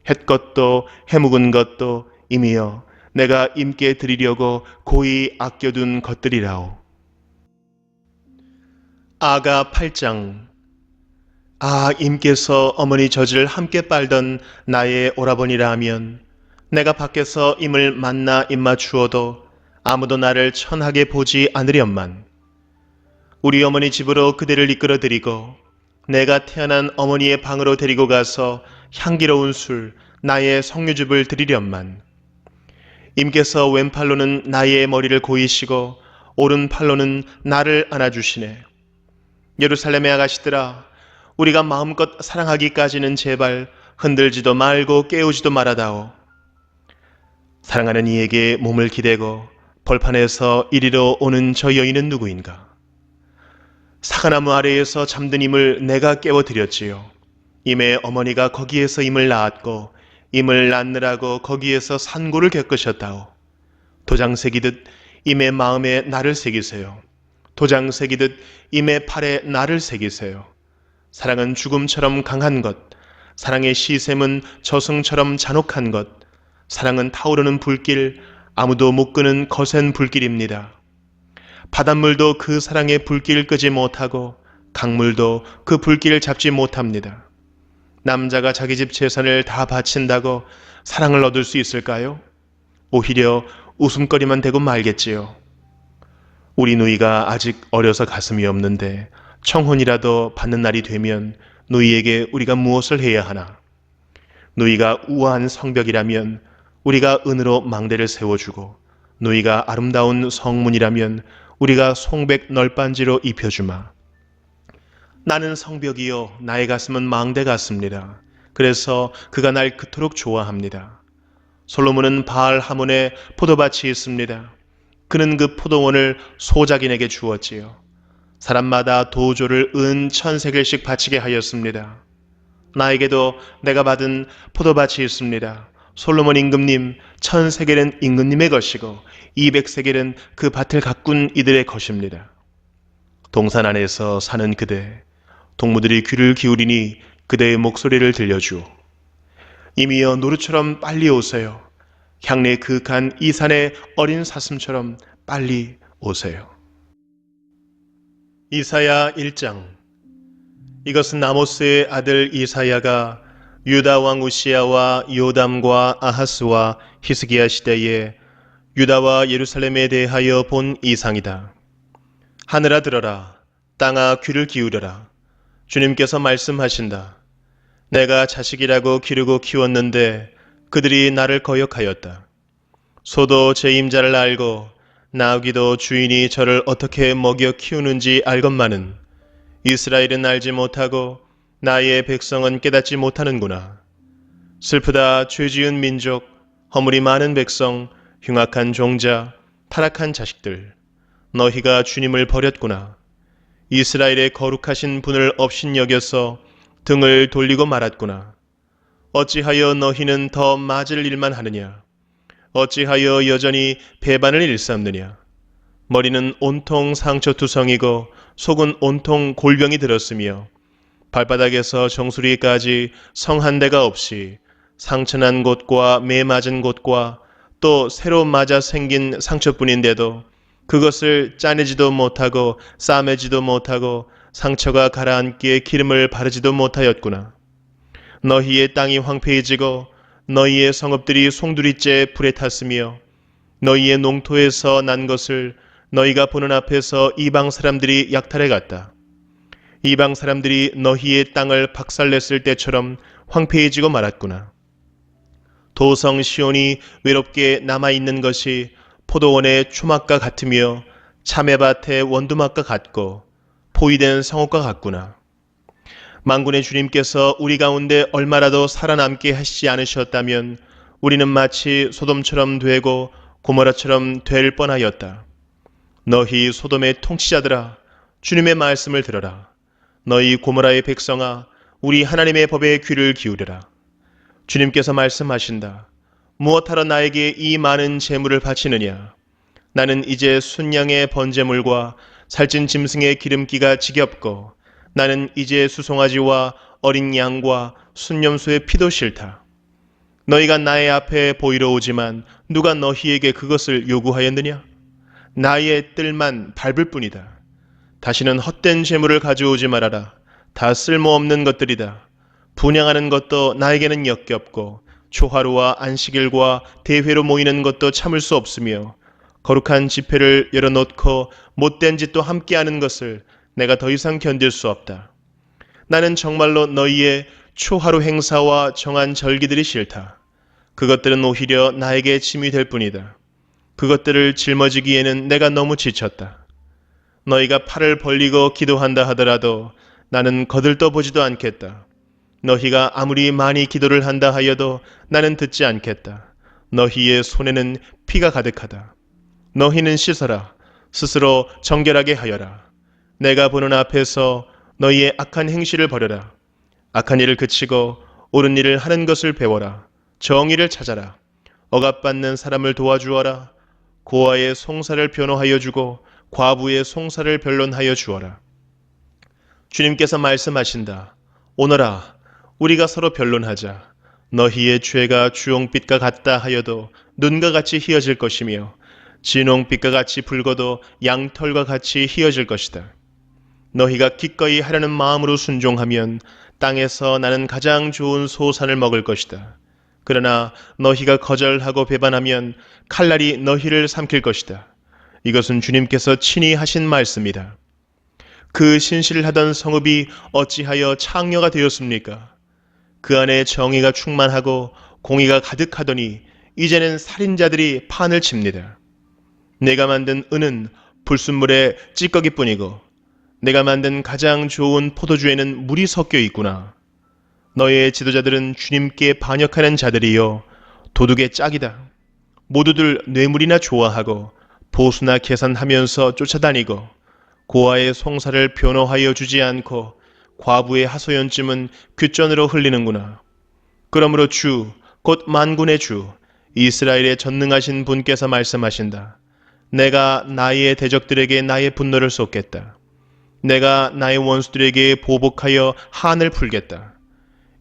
햇것도 해묵은 것도 임이여 내가 임께 드리려고 고이 아껴둔 것들이라오. 아가 8장. 아, 임께서 어머니 젖을 함께 빨던 나의 오라버니라 하면 내가 밖에서 임을 만나 입맞추어도 아무도 나를 천하게 보지 않으련만. 우리 어머니 집으로 그대를 이끌어 드리고 내가 태어난 어머니의 방으로 데리고 가서 향기로운 술, 나의 석류즙을 드리련만. 임께서 왼팔로는 나의 머리를 고이시고 오른팔로는 나를 안아주시네. 예루살렘의 아가씨들아, 우리가 마음껏 사랑하기까지는 제발 흔들지도 말고 깨우지도 말아다오. 사랑하는 이에게 몸을 기대고 벌판에서 이리로 오는 저 여인은 누구인가? 사과나무 아래에서 잠든 임을 내가 깨워드렸지요. 임의 어머니가 거기에서 임을 낳았고 임을 낳느라고 거기에서 산고를 겪으셨다오. 도장 새기듯 임의 마음에 나를 새기세요. 도장 새기듯 임의 팔에 나를 새기세요. 사랑은 죽음처럼 강한 것, 사랑의 시샘은 저승처럼 잔혹한 것, 사랑은 타오르는 불길, 아무도 못 끄는 거센 불길입니다. 바닷물도 그 사랑의 불길을 끄지 못하고 강물도 그 불길을 잡지 못합니다. 남자가 자기 집 재산을 다 바친다고 사랑을 얻을 수 있을까요? 오히려 웃음거리만 되고 말겠지요. 우리 누이가 아직 어려서 가슴이 없는데 청혼이라도 받는 날이 되면 누이에게 우리가 무엇을 해야 하나? 누이가 우아한 성벽이라면 우리가 은으로 망대를 세워주고 누이가 아름다운 성문이라면 우리가 송백 널빤지로 입혀주마. 나는 성벽이요 나의 가슴은 망대 같습니다. 그래서 그가 날 그토록 좋아합니다. 솔로몬은 바알 하몬에 포도밭이 있습니다. 그는 그 포도원을 소작인에게 주었지요. 사람마다 도조를 은 1000세겔씩 바치게 하였습니다. 나에게도 내가 받은 포도밭이 있습니다. 솔로몬 임금님 1000세겔은 임금님의 것이고 200세겔은 그 밭을 가꾼 이들의 것입니다. 동산 안에서 사는 그대, 동무들이 귀를 기울이니 그대의 목소리를 들려주오. 임이여 노루처럼 빨리 오세요. 향내 그윽한 이 산의 어린 사슴처럼 빨리 오세요. 이사야 1장. 이것은 아모스의 아들 이사야가 유다 왕 우시야와 요담과 아하스와 히스기야 시대에 유다와 예루살렘에 대하여 본 이상이다. 하늘아 들어라, 땅아 귀를 기울여라. 주님께서 말씀하신다. 내가 자식이라고 기르고 키웠는데 그들이 나를 거역하였다. 소도 제 임자를 알고 나귀도 주인이 저를 어떻게 먹여 키우는지 알건만은 이스라엘은 알지 못하고 나의 백성은 깨닫지 못하는구나. 슬프다 죄 지은 민족, 허물이 많은 백성, 흉악한 종자, 타락한 자식들. 너희가 주님을 버렸구나. 이스라엘의 거룩하신 분을 업신여겨서 등을 돌리고 말았구나. 어찌하여 너희는 더 맞을 일만 하느냐? 어찌하여 여전히 배반을 일삼느냐? 머리는 온통 상처투성이고 속은 온통 골병이 들었으며 발바닥에서 정수리까지 성 한 대가 없이 상처난 곳과 매 맞은 곳과 또 새로 맞아 생긴 상처뿐인데도 그것을 짜내지도 못하고 싸매지도 못하고 상처가 가라앉기에 기름을 바르지도 못하였구나. 너희의 땅이 황폐해지고 너희의 성읍들이 송두리째 불에 탔으며 너희의 농토에서 난 것을 너희가 보는 앞에서 이방 사람들이 약탈해 갔다. 이방 사람들이 너희의 땅을 박살냈을 때처럼 황폐해지고 말았구나. 도성 시온이 외롭게 남아있는 것이 포도원의 초막과 같으며 참외밭의 원두막과 같고 포위된 성읍과 같구나. 만군의 주님께서 우리 가운데 얼마라도 살아남게 하시지 않으셨다면 우리는 마치 소돔처럼 되고 고모라처럼 될 뻔하였다. 너희 소돔의 통치자들아, 주님의 말씀을 들어라. 너희 고모라의 백성아, 우리 하나님의 법에 귀를 기울여라. 주님께서 말씀하신다. 무엇하러 나에게 이 많은 재물을 바치느냐? 나는 이제 순양의 번제물과 살찐 짐승의 기름기가 지겹고 나는 이제 수송아지와 어린 양과 순념소의 피도 싫다. 너희가 나의 앞에 보이러 오지만 누가 너희에게 그것을 요구하였느냐? 나의 뜰만 밟을 뿐이다. 다시는 헛된 재물을 가져오지 말아라. 다 쓸모없는 것들이다. 분향하는 것도 나에게는 역겹고 초하루와 안식일과 대회로 모이는 것도 참을 수 없으며 거룩한 집회를 열어놓고 못된 짓도 함께하는 것을 내가 더 이상 견딜 수 없다. 나는 정말로 너희의 초하루 행사와 정한 절기들이 싫다. 그것들은 오히려 나에게 짐이 될 뿐이다. 그것들을 짊어지기에는 내가 너무 지쳤다. 너희가 팔을 벌리고 기도한다 하더라도 나는 거들떠 보지도 않겠다. 너희가 아무리 많이 기도를 한다 하여도 나는 듣지 않겠다. 너희의 손에는 피가 가득하다. 너희는 씻어라. 스스로 정결하게 하여라. 내가 보는 앞에서 너희의 악한 행실을 버려라. 악한 일을 그치고 옳은 일을 하는 것을 배워라. 정의를 찾아라. 억압받는 사람을 도와주어라. 고아의 송사를 변호하여 주고 과부의 송사를 변론하여 주어라. 주님께서 말씀하신다. 오너라, 우리가 서로 변론하자. 너희의 죄가 주홍빛과 같다 하여도 눈과 같이 희어질 것이며 진홍빛과 같이 붉어도 양털과 같이 희어질 것이다. 너희가 기꺼이 하려는 마음으로 순종하면 땅에서 나는 가장 좋은 소산을 먹을 것이다. 그러나 너희가 거절하고 배반하면 칼날이 너희를 삼킬 것이다. 이것은 주님께서 친히 하신 말씀이다. 그 신실을 하던 성읍이 어찌하여 창녀가 되었습니까? 그 안에 정의가 충만하고 공의가 가득하더니 이제는 살인자들이 판을 칩니다. 내가 만든 은은 불순물의 찌꺼기뿐이고 내가 만든 가장 좋은 포도주에는 물이 섞여 있구나. 너의 지도자들은 주님께 반역하는 자들이요 도둑의 짝이다. 모두들 뇌물이나 좋아하고 보수나 계산하면서 쫓아다니고 고아의 송사를 변호하여 주지 않고 과부의 하소연쯤은 귓전으로 흘리는구나. 그러므로 주, 곧 만군의 주, 이스라엘의 전능하신 분께서 말씀하신다. 내가 나의 대적들에게 나의 분노를 쏟겠다. 내가 나의 원수들에게 보복하여 한을 풀겠다.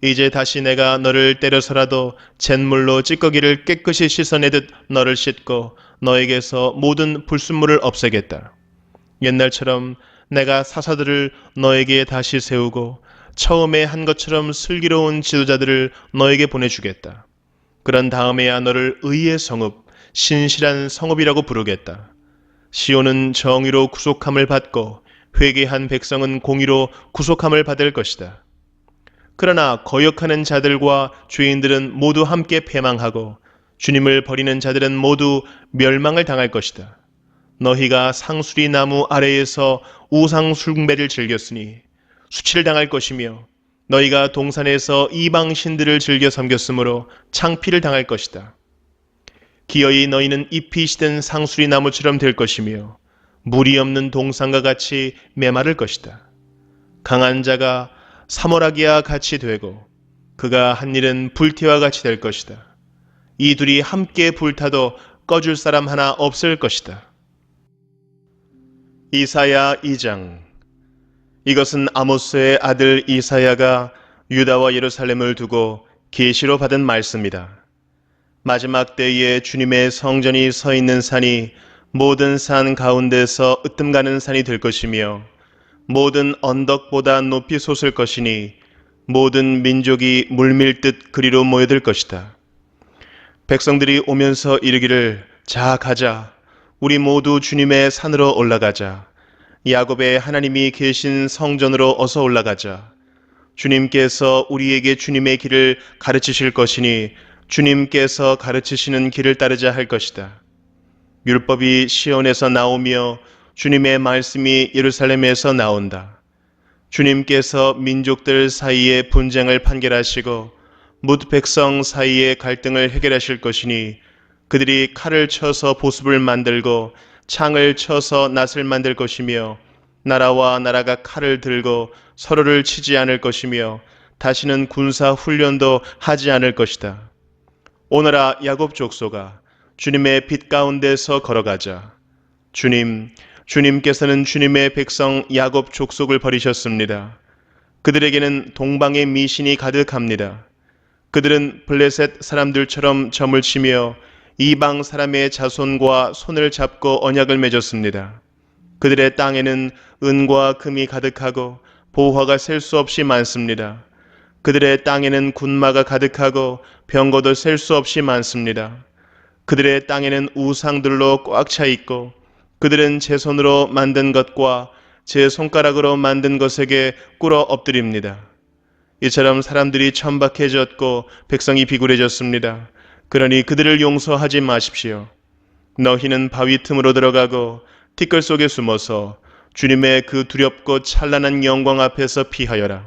이제 다시 내가 너를 때려서라도 잿물로 찌꺼기를 깨끗이 씻어내듯 너를 씻고 너에게서 모든 불순물을 없애겠다. 옛날처럼 내가 사사들을 너에게 다시 세우고 처음에 한 것처럼 슬기로운 지도자들을 너에게 보내주겠다. 그런 다음에야 너를 의의 성읍, 신실한 성읍이라고 부르겠다. 시온은 정의로 구속함을 받고 회개한 백성은 공의로 구속함을 받을 것이다. 그러나 거역하는 자들과 죄인들은 모두 함께 패망하고 주님을 버리는 자들은 모두 멸망을 당할 것이다. 너희가 상수리 나무 아래에서 우상 숭배를 즐겼으니 수치를 당할 것이며 너희가 동산에서 이방 신들을 즐겨 섬겼으므로 창피를 당할 것이다. 기어이 너희는 잎이 시든 상수리 나무처럼 될 것이며 물이 없는 동산과 같이 메마를 것이다. 강한 자가 사모라기와 같이 되고 그가 한 일은 불태와 같이 될 것이다. 이 둘이 함께 불타도 꺼줄 사람 하나 없을 것이다. 이사야 2장. 이것은 아모스의 아들 이사야가 유다와 예루살렘을 두고 계시로 받은 말씀이다. 마지막 때에 주님의 성전이 서 있는 산이 모든 산 가운데서 으뜸가는 산이 될 것이며 모든 언덕보다 높이 솟을 것이니 모든 민족이 물밀듯 그리로 모여들 것이다. 백성들이 오면서 이르기를 자 가자 우리 모두 주님의 산으로 올라가자 야곱의 하나님이 계신 성전으로 어서 올라가자. 주님께서 우리에게 주님의 길을 가르치실 것이니 주님께서 가르치시는 길을 따르자 할 것이다. 율법이 시온에서 나오며 주님의 말씀이 예루살렘에서 나온다. 주님께서 민족들 사이에 분쟁을 판결하시고 뭇 백성 사이에 갈등을 해결하실 것이니 그들이 칼을 쳐서 보습을 만들고 창을 쳐서 낫을 만들 것이며 나라와 나라가 칼을 들고 서로를 치지 않을 것이며 다시는 군사 훈련도 하지 않을 것이다. 오너라 야곱 족속아 주님의 빛 가운데서 걸어가자. 주님께서는 주님의 백성 야곱 족속을 버리셨습니다. 그들에게는 동방의 미신이 가득합니다. 그들은 블레셋 사람들처럼 점을 치며 이방 사람의 자손과 손을 잡고 언약을 맺었습니다. 그들의 땅에는 은과 금이 가득하고 보화가 셀 수 없이 많습니다. 그들의 땅에는 군마가 가득하고 병거도 셀 수 없이 많습니다. 그들의 땅에는 우상들로 꽉 차 있고 그들은 제 손으로 만든 것과 제 손가락으로 만든 것에게 꿇어 엎드립니다. 이처럼 사람들이 천박해졌고 백성이 비굴해졌습니다. 그러니 그들을 용서하지 마십시오. 너희는 바위 틈으로 들어가고 티끌 속에 숨어서 주님의 그 두렵고 찬란한 영광 앞에서 피하여라.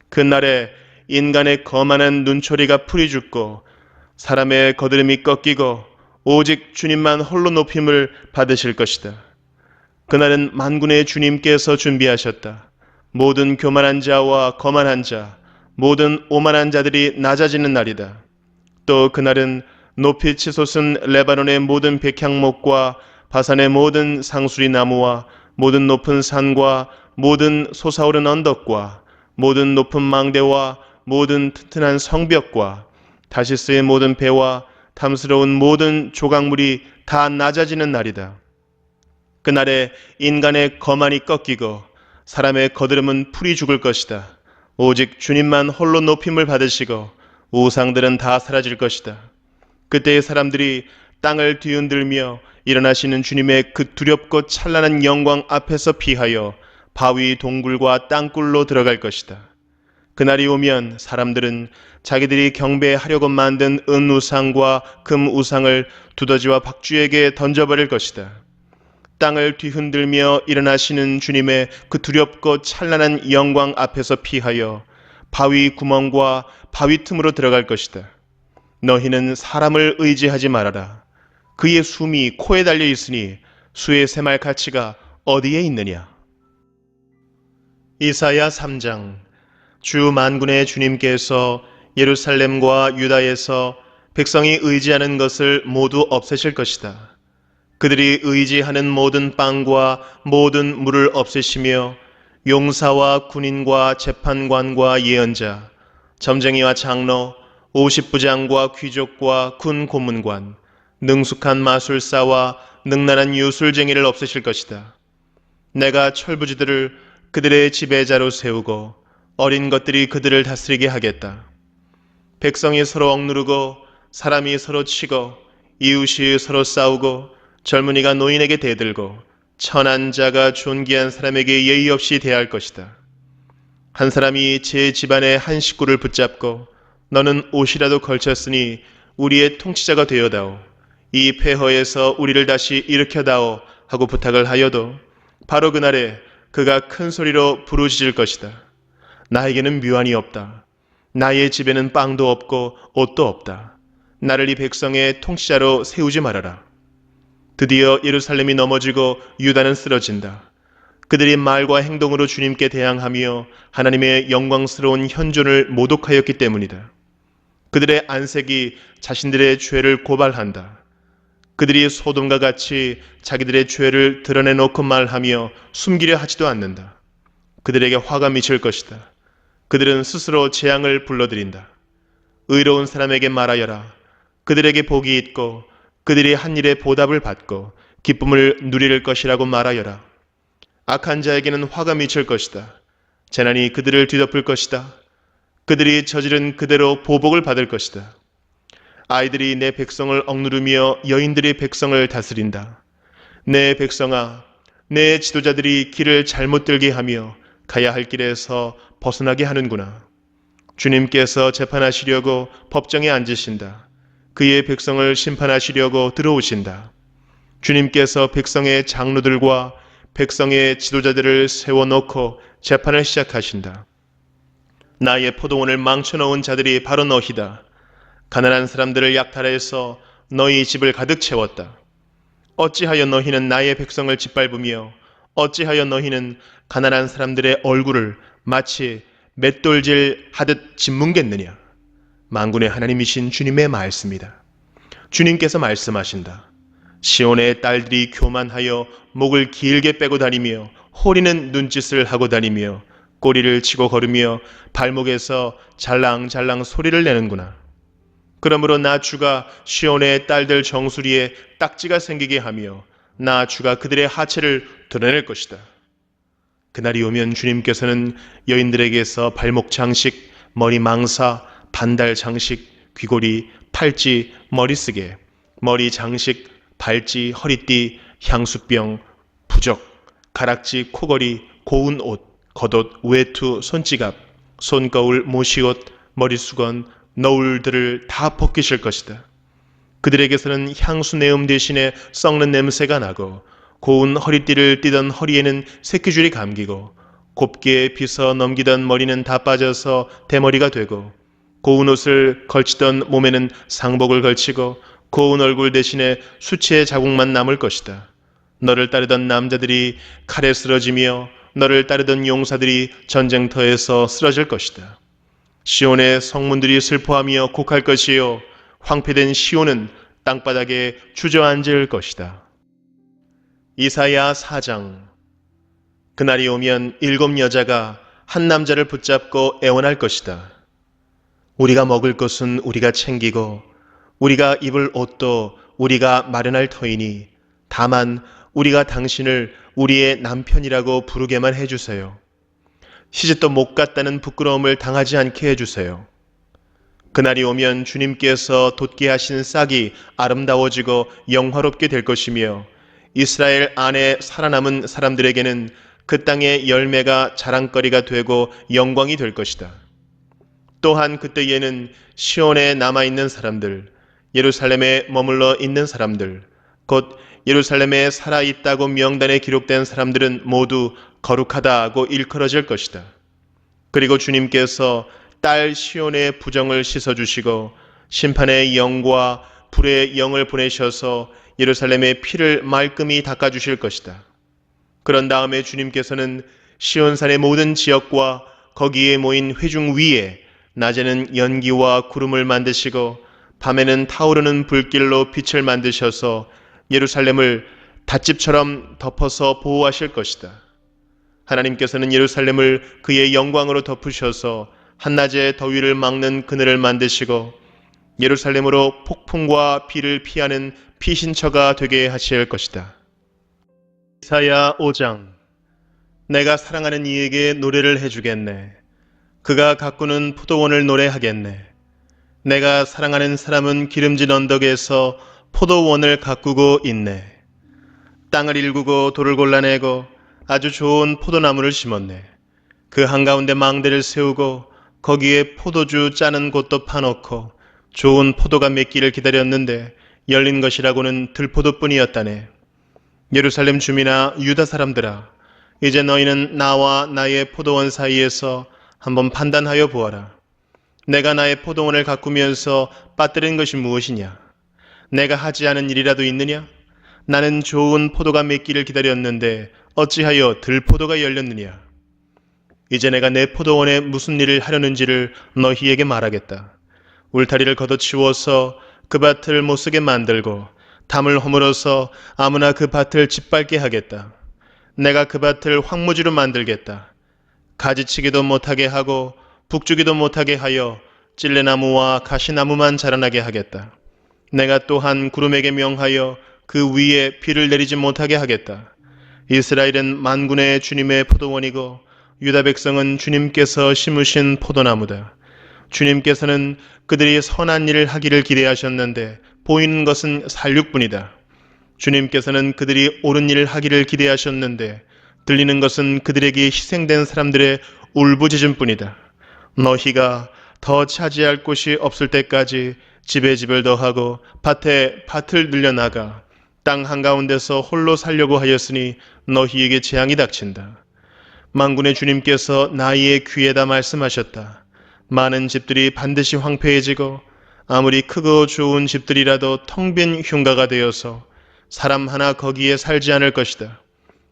그날에 인간의 거만한 눈초리가 풀이 죽고 사람의 거드름이 꺾이고 오직 주님만 홀로 높임을 받으실 것이다. 그날은 만군의 주님께서 준비하셨다. 모든 교만한 자와 거만한 자, 모든 오만한 자들이 낮아지는 날이다. 또 그날은 높이 치솟은 레바논의 모든 백향목과 바산의 모든 상수리 나무와 모든 높은 산과 모든 솟아오른 언덕과 모든 높은 망대와 모든 튼튼한 성벽과 다시스의 모든 배와 탐스러운 모든 조각물이 다 낮아지는 날이다. 그날에 인간의 거만이 꺾이고 사람의 거드름은 풀이 죽을 것이다. 오직 주님만 홀로 높임을 받으시고 우상들은 다 사라질 것이다. 그때의 사람들이 땅을 뒤흔들며 일어나시는 주님의 그 두렵고 찬란한 영광 앞에서 피하여 바위 동굴과 땅굴로 들어갈 것이다. 그날이 오면 사람들은 자기들이 경배하려고 만든 은 우상과 금 우상을 두더지와 박쥐에게 던져버릴 것이다. 땅을 뒤흔들며 일어나시는 주님의 그 두렵고 찬란한 영광 앞에서 피하여 바위 구멍과 바위 틈으로 들어갈 것이다. 너희는 사람을 의지하지 말아라. 그의 숨이 코에 달려 있으니 수의 새말 가치가 어디에 있느냐. 이사야 3장. 주 만군의 주님께서 예루살렘과 유다에서 백성이 의지하는 것을 모두 없애실 것이다. 그들이 의지하는 모든 빵과 모든 물을 없애시며 용사와 군인과 재판관과 예언자, 점쟁이와 장로, 50부장과 귀족과 군 고문관, 능숙한 마술사와 능란한 유술쟁이를 없애실 것이다. 내가 철부지들을 그들의 지배자로 세우고 어린 것들이 그들을 다스리게 하겠다. 백성이 서로 억누르고 사람이 서로 치고 이웃이 서로 싸우고 젊은이가 노인에게 대들고 천한 자가 존귀한 사람에게 예의 없이 대할 것이다. 한 사람이 제 집안의 한 식구를 붙잡고 너는 옷이라도 걸쳤으니 우리의 통치자가 되어다오. 이 폐허에서 우리를 다시 일으켜다오 하고 부탁을 하여도 바로 그날에 그가 큰 소리로 부르짖을 것이다. 나에게는 묘안이 없다. 나의 집에는 빵도 없고 옷도 없다. 나를 이 백성의 통치자로 세우지 말아라. 드디어 예루살렘이 넘어지고 유다는 쓰러진다. 그들이 말과 행동으로 주님께 대항하며 하나님의 영광스러운 현존을 모독하였기 때문이다. 그들의 안색이 자신들의 죄를 고발한다. 그들이 소돔과 같이 자기들의 죄를 드러내놓고 말하며 숨기려 하지도 않는다. 그들에게 화가 미칠 것이다. 그들은 스스로 재앙을 불러들인다. 의로운 사람에게 말하여라. 그들에게 복이 있고 그들이 한 일에 보답을 받고 기쁨을 누릴 것이라고 말하여라. 악한 자에게는 화가 미칠 것이다. 재난이 그들을 뒤덮을 것이다. 그들이 저지른 그대로 보복을 받을 것이다. 아이들이 내 백성을 억누르며 여인들이 백성을 다스린다. 내 백성아, 내 지도자들이 길을 잘못 들게 하며 가야 할 길에서 벗어나게 하는구나. 주님께서 재판하시려고 법정에 앉으신다. 그의 백성을 심판하시려고 들어오신다. 주님께서 백성의 장로들과 백성의 지도자들을 세워놓고 재판을 시작하신다. 나의 포도원을 망쳐놓은 자들이 바로 너희다. 가난한 사람들을 약탈해서 너희 집을 가득 채웠다. 어찌하여 너희는 나의 백성을 짓밟으며 어찌하여 너희는 가난한 사람들의 얼굴을 마치 맷돌질 하듯 짓뭉갰느냐. 만군의 하나님이신 주님의 말씀이다. 주님께서 말씀하신다. 시온의 딸들이 교만하여 목을 길게 빼고 다니며 호리는 눈짓을 하고 다니며 꼬리를 치고 걸으며 발목에서 잘랑잘랑 소리를 내는구나. 그러므로 나 주가 시온의 딸들 정수리에 딱지가 생기게 하며 나 주가 그들의 하체를 드러낼 것이다. 그날이 오면 주님께서는 여인들에게서 발목 장식, 머리 망사, 반달 장식, 귀고리, 팔찌, 머리쓰개, 머리 장식, 발찌, 허리띠, 향수병, 부적, 가락지, 코걸이, 고운 옷, 겉옷, 외투, 손지갑, 손거울, 모시옷, 머리수건, 너울들을 다 벗기실 것이다. 그들에게서는 향수 내음 대신에 썩는 냄새가 나고 고운 허리띠를 띠던 허리에는 새끼줄이 감기고 곱게 빗어 넘기던 머리는 다 빠져서 대머리가 되고 고운 옷을 걸치던 몸에는 상복을 걸치고 고운 얼굴 대신에 수치의 자국만 남을 것이다. 너를 따르던 남자들이 칼에 쓰러지며 너를 따르던 용사들이 전쟁터에서 쓰러질 것이다. 시온의 성문들이 슬퍼하며 곡할 것이요 황폐된 시온은 땅바닥에 주저앉을 것이다. 이사야 4장. 그날이 오면 7 여자가 한 남자를 붙잡고 애원할 것이다. 우리가 먹을 것은 우리가 챙기고 우리가 입을 옷도 우리가 마련할 터이니 다만 우리가 당신을 우리의 남편이라고 부르게만 해주세요. 시집도 못 갔다는 부끄러움을 당하지 않게 해주세요. 그날이 오면 주님께서 돋게 하신 싹이 아름다워지고 영화롭게 될 것이며 이스라엘 안에 살아남은 사람들에게는 그 땅의 열매가 자랑거리가 되고 영광이 될 것이다. 또한 그때에는 시온에 남아있는 사람들, 예루살렘에 머물러 있는 사람들, 곧 예루살렘에 살아있다고 명단에 기록된 사람들은 모두 거룩하다고 일컬어질 것이다. 그리고 주님께서 딸 시온의 부정을 씻어주시고 심판의 영과 불의 영을 보내셔서 예루살렘의 피를 말끔히 닦아주실 것이다. 그런 다음에 주님께서는 시온산의 모든 지역과 거기에 모인 회중 위에 낮에는 연기와 구름을 만드시고 밤에는 타오르는 불길로 빛을 만드셔서 예루살렘을 닷집처럼 덮어서 보호하실 것이다. 하나님께서는 예루살렘을 그의 영광으로 덮으셔서 한낮의 더위를 막는 그늘을 만드시고 예루살렘으로 폭풍과 비를 피하는 피신처가 되게 하실 것이다. 이사야 5장. 내가 사랑하는 이에게 노래를 해주겠네. 그가 가꾸는 포도원을 노래하겠네. 내가 사랑하는 사람은 기름진 언덕에서 포도원을 가꾸고 있네. 땅을 일구고 돌을 골라내고 아주 좋은 포도나무를 심었네. 그 한가운데 망대를 세우고 거기에 포도주 짜는 곳도 파놓고 좋은 포도가 맺기를 기다렸는데 열린 것이라고는 들포도뿐이었다네. 예루살렘 주민아, 유다 사람들아, 이제 너희는 나와 나의 포도원 사이에서 한번 판단하여 보아라. 내가 나의 포도원을 가꾸면서 빠뜨린 것이 무엇이냐? 내가 하지 않은 일이라도 있느냐? 나는 좋은 포도가 맺기를 기다렸는데 어찌하여 들포도가 열렸느냐? 이제 내가 내 포도원에 무슨 일을 하려는지를 너희에게 말하겠다. 울타리를 걷어치워서 그 밭을 못쓰게 만들고 담을 허물어서 아무나 그 밭을 짓밟게 하겠다. 내가 그 밭을 황무지로 만들겠다. 가지치기도 못하게 하고 북주기도 못하게 하여 찔레나무와 가시나무만 자라나게 하겠다. 내가 또한 구름에게 명하여 그 위에 비를 내리지 못하게 하겠다. 이스라엘은 만군의 주님의 포도원이고 유다 백성은 주님께서 심으신 포도나무다. 주님께서는 그들이 선한 일을 하기를 기대하셨는데 보이는 것은 살육뿐이다. 주님께서는 그들이 옳은 일을 하기를 기대하셨는데 들리는 것은 그들에게 희생된 사람들의 울부짖음뿐이다. 너희가 더 차지할 곳이 없을 때까지 집에 집을 더하고 밭에 밭을 늘려나가 땅 한가운데서 홀로 살려고 하였으니 너희에게 재앙이 닥친다. 만군의 주님께서 나의 귀에다 말씀하셨다. 많은 집들이 반드시 황폐해지고 아무리 크고 좋은 집들이라도 텅 빈 흉가가 되어서 사람 하나 거기에 살지 않을 것이다.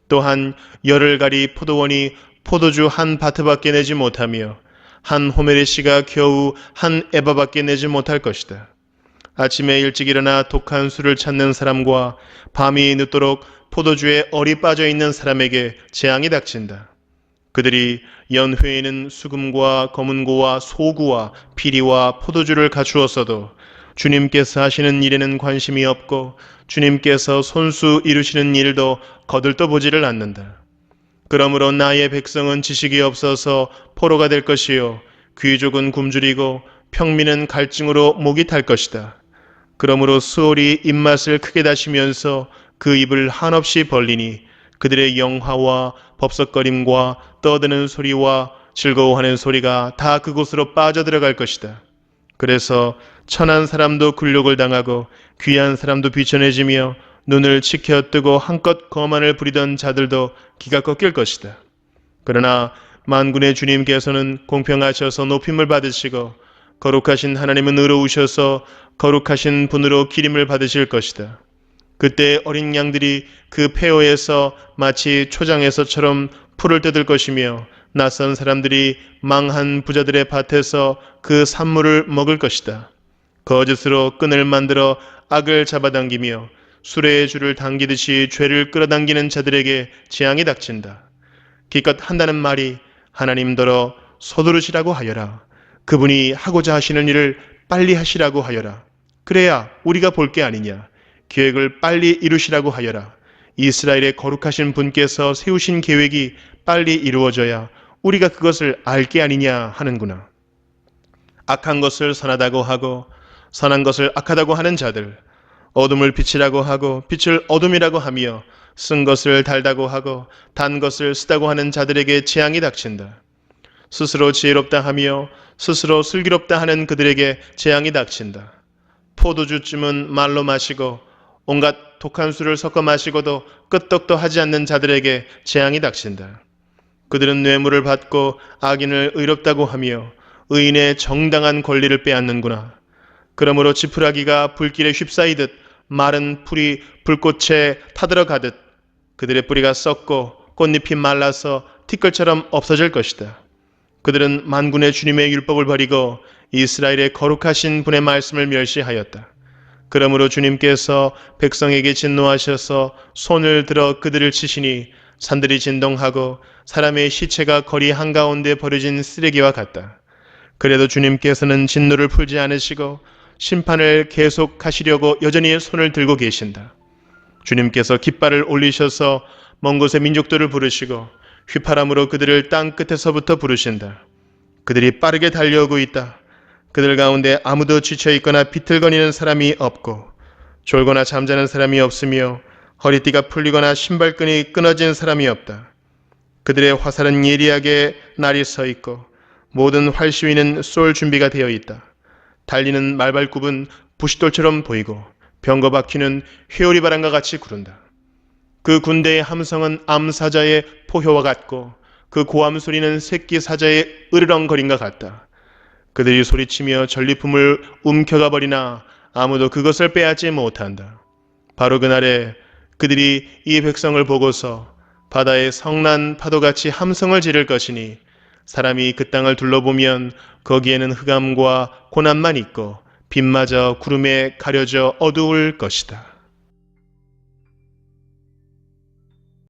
또한 열흘가리 포도원이 포도주 한 바트밖에 내지 못하며 한 호멜의 씨가 겨우 한 에바밖에 내지 못할 것이다. 아침에 일찍 일어나 독한 술을 찾는 사람과 밤이 늦도록 포도주에 얼이 빠져 있는 사람에게 재앙이 닥친다. 그들이 연회에는 수금과 검은고와 소구와 피리와 포도주를 갖추었어도 주님께서 하시는 일에는 관심이 없고 주님께서 손수 이루시는 일도 거들떠보지를 않는다. 그러므로 나의 백성은 지식이 없어서 포로가 될 것이요 귀족은 굶주리고 평민은 갈증으로 목이 탈 것이다. 그러므로 수월이 입맛을 크게 다시면서 그 입을 한없이 벌리니 그들의 영화와 법석거림과 떠드는 소리와 즐거워하는 소리가 다 그곳으로 빠져들어갈 것이다. 그래서 천한 사람도 굴욕을 당하고 귀한 사람도 비천해지며 눈을 치켜뜨고 한껏 거만을 부리던 자들도 기가 꺾일 것이다. 그러나 만군의 주님께서는 공평하셔서 높임을 받으시고 거룩하신 하나님은 의로우셔서 거룩하신 분으로 기림을 받으실 것이다. 그때 어린 양들이 그 폐허에서 마치 초장에서처럼 풀을 뜯을 것이며 낯선 사람들이 망한 부자들의 밭에서 그 산물을 먹을 것이다. 거짓으로 끈을 만들어 악을 잡아당기며 수레의 줄을 당기듯이 죄를 끌어당기는 자들에게 재앙이 닥친다. 기껏 한다는 말이 하나님더러 서두르시라고 하여라. 그분이 하고자 하시는 일을 빨리 하시라고 하여라. 그래야 우리가 볼 게 아니냐. 계획을 빨리 이루시라고 하여라. 이스라엘의 거룩하신 분께서 세우신 계획이 빨리 이루어져야 우리가 그것을 알 게 아니냐 하는구나. 악한 것을 선하다고 하고 선한 것을 악하다고 하는 자들, 어둠을 빛이라고 하고 빛을 어둠이라고 하며 쓴 것을 달다고 하고 단 것을 쓰다고 하는 자들에게 재앙이 닥친다. 스스로 지혜롭다 하며 스스로 슬기롭다 하는 그들에게 재앙이 닥친다. 포도주쯤은 말로 마시고 온갖 독한 술을 섞어 마시고도 끄떡도 하지 않는 자들에게 재앙이 닥친다. 그들은 뇌물을 받고 악인을 의롭다고 하며 의인의 정당한 권리를 빼앗는구나. 그러므로 지푸라기가 불길에 휩싸이듯 마른 풀이 불꽃에 타들어가듯 그들의 뿌리가 썩고 꽃잎이 말라서 티끌처럼 없어질 것이다. 그들은 만군의 주님의 율법을 버리고 이스라엘의 거룩하신 분의 말씀을 멸시하였다. 그러므로 주님께서 백성에게 진노하셔서 손을 들어 그들을 치시니 산들이 진동하고 사람의 시체가 거리 한가운데 버려진 쓰레기와 같다. 그래도 주님께서는 진노를 풀지 않으시고 심판을 계속하시려고 여전히 손을 들고 계신다. 주님께서 깃발을 올리셔서 먼 곳의 민족들을 부르시고 휘파람으로 그들을 땅 끝에서부터 부르신다. 그들이 빠르게 달려오고 있다. 그들 가운데 아무도 지쳐있거나 비틀거리는 사람이 없고 졸거나 잠자는 사람이 없으며 허리띠가 풀리거나 신발끈이 끊어진 사람이 없다. 그들의 화살은 예리하게 날이 서 있고 모든 활시위는 쏠 준비가 되어 있다. 달리는 말발굽은 부싯돌처럼 보이고 병거 바퀴는 회오리 바람과 같이 구른다. 그 군대의 함성은 암사자의 포효와 같고 그 고함 소리는 새끼 사자의 으르렁거림과 같다. 그들이 소리치며 전리품을 움켜가 버리나 아무도 그것을 빼앗지 못한다. 바로 그날에 그들이 이 백성을 보고서 바다의 성난 파도같이 함성을 지를 것이니 사람이 그 땅을 둘러보면 거기에는 흑암과 고난만 있고 빛마저 구름에 가려져 어두울 것이다.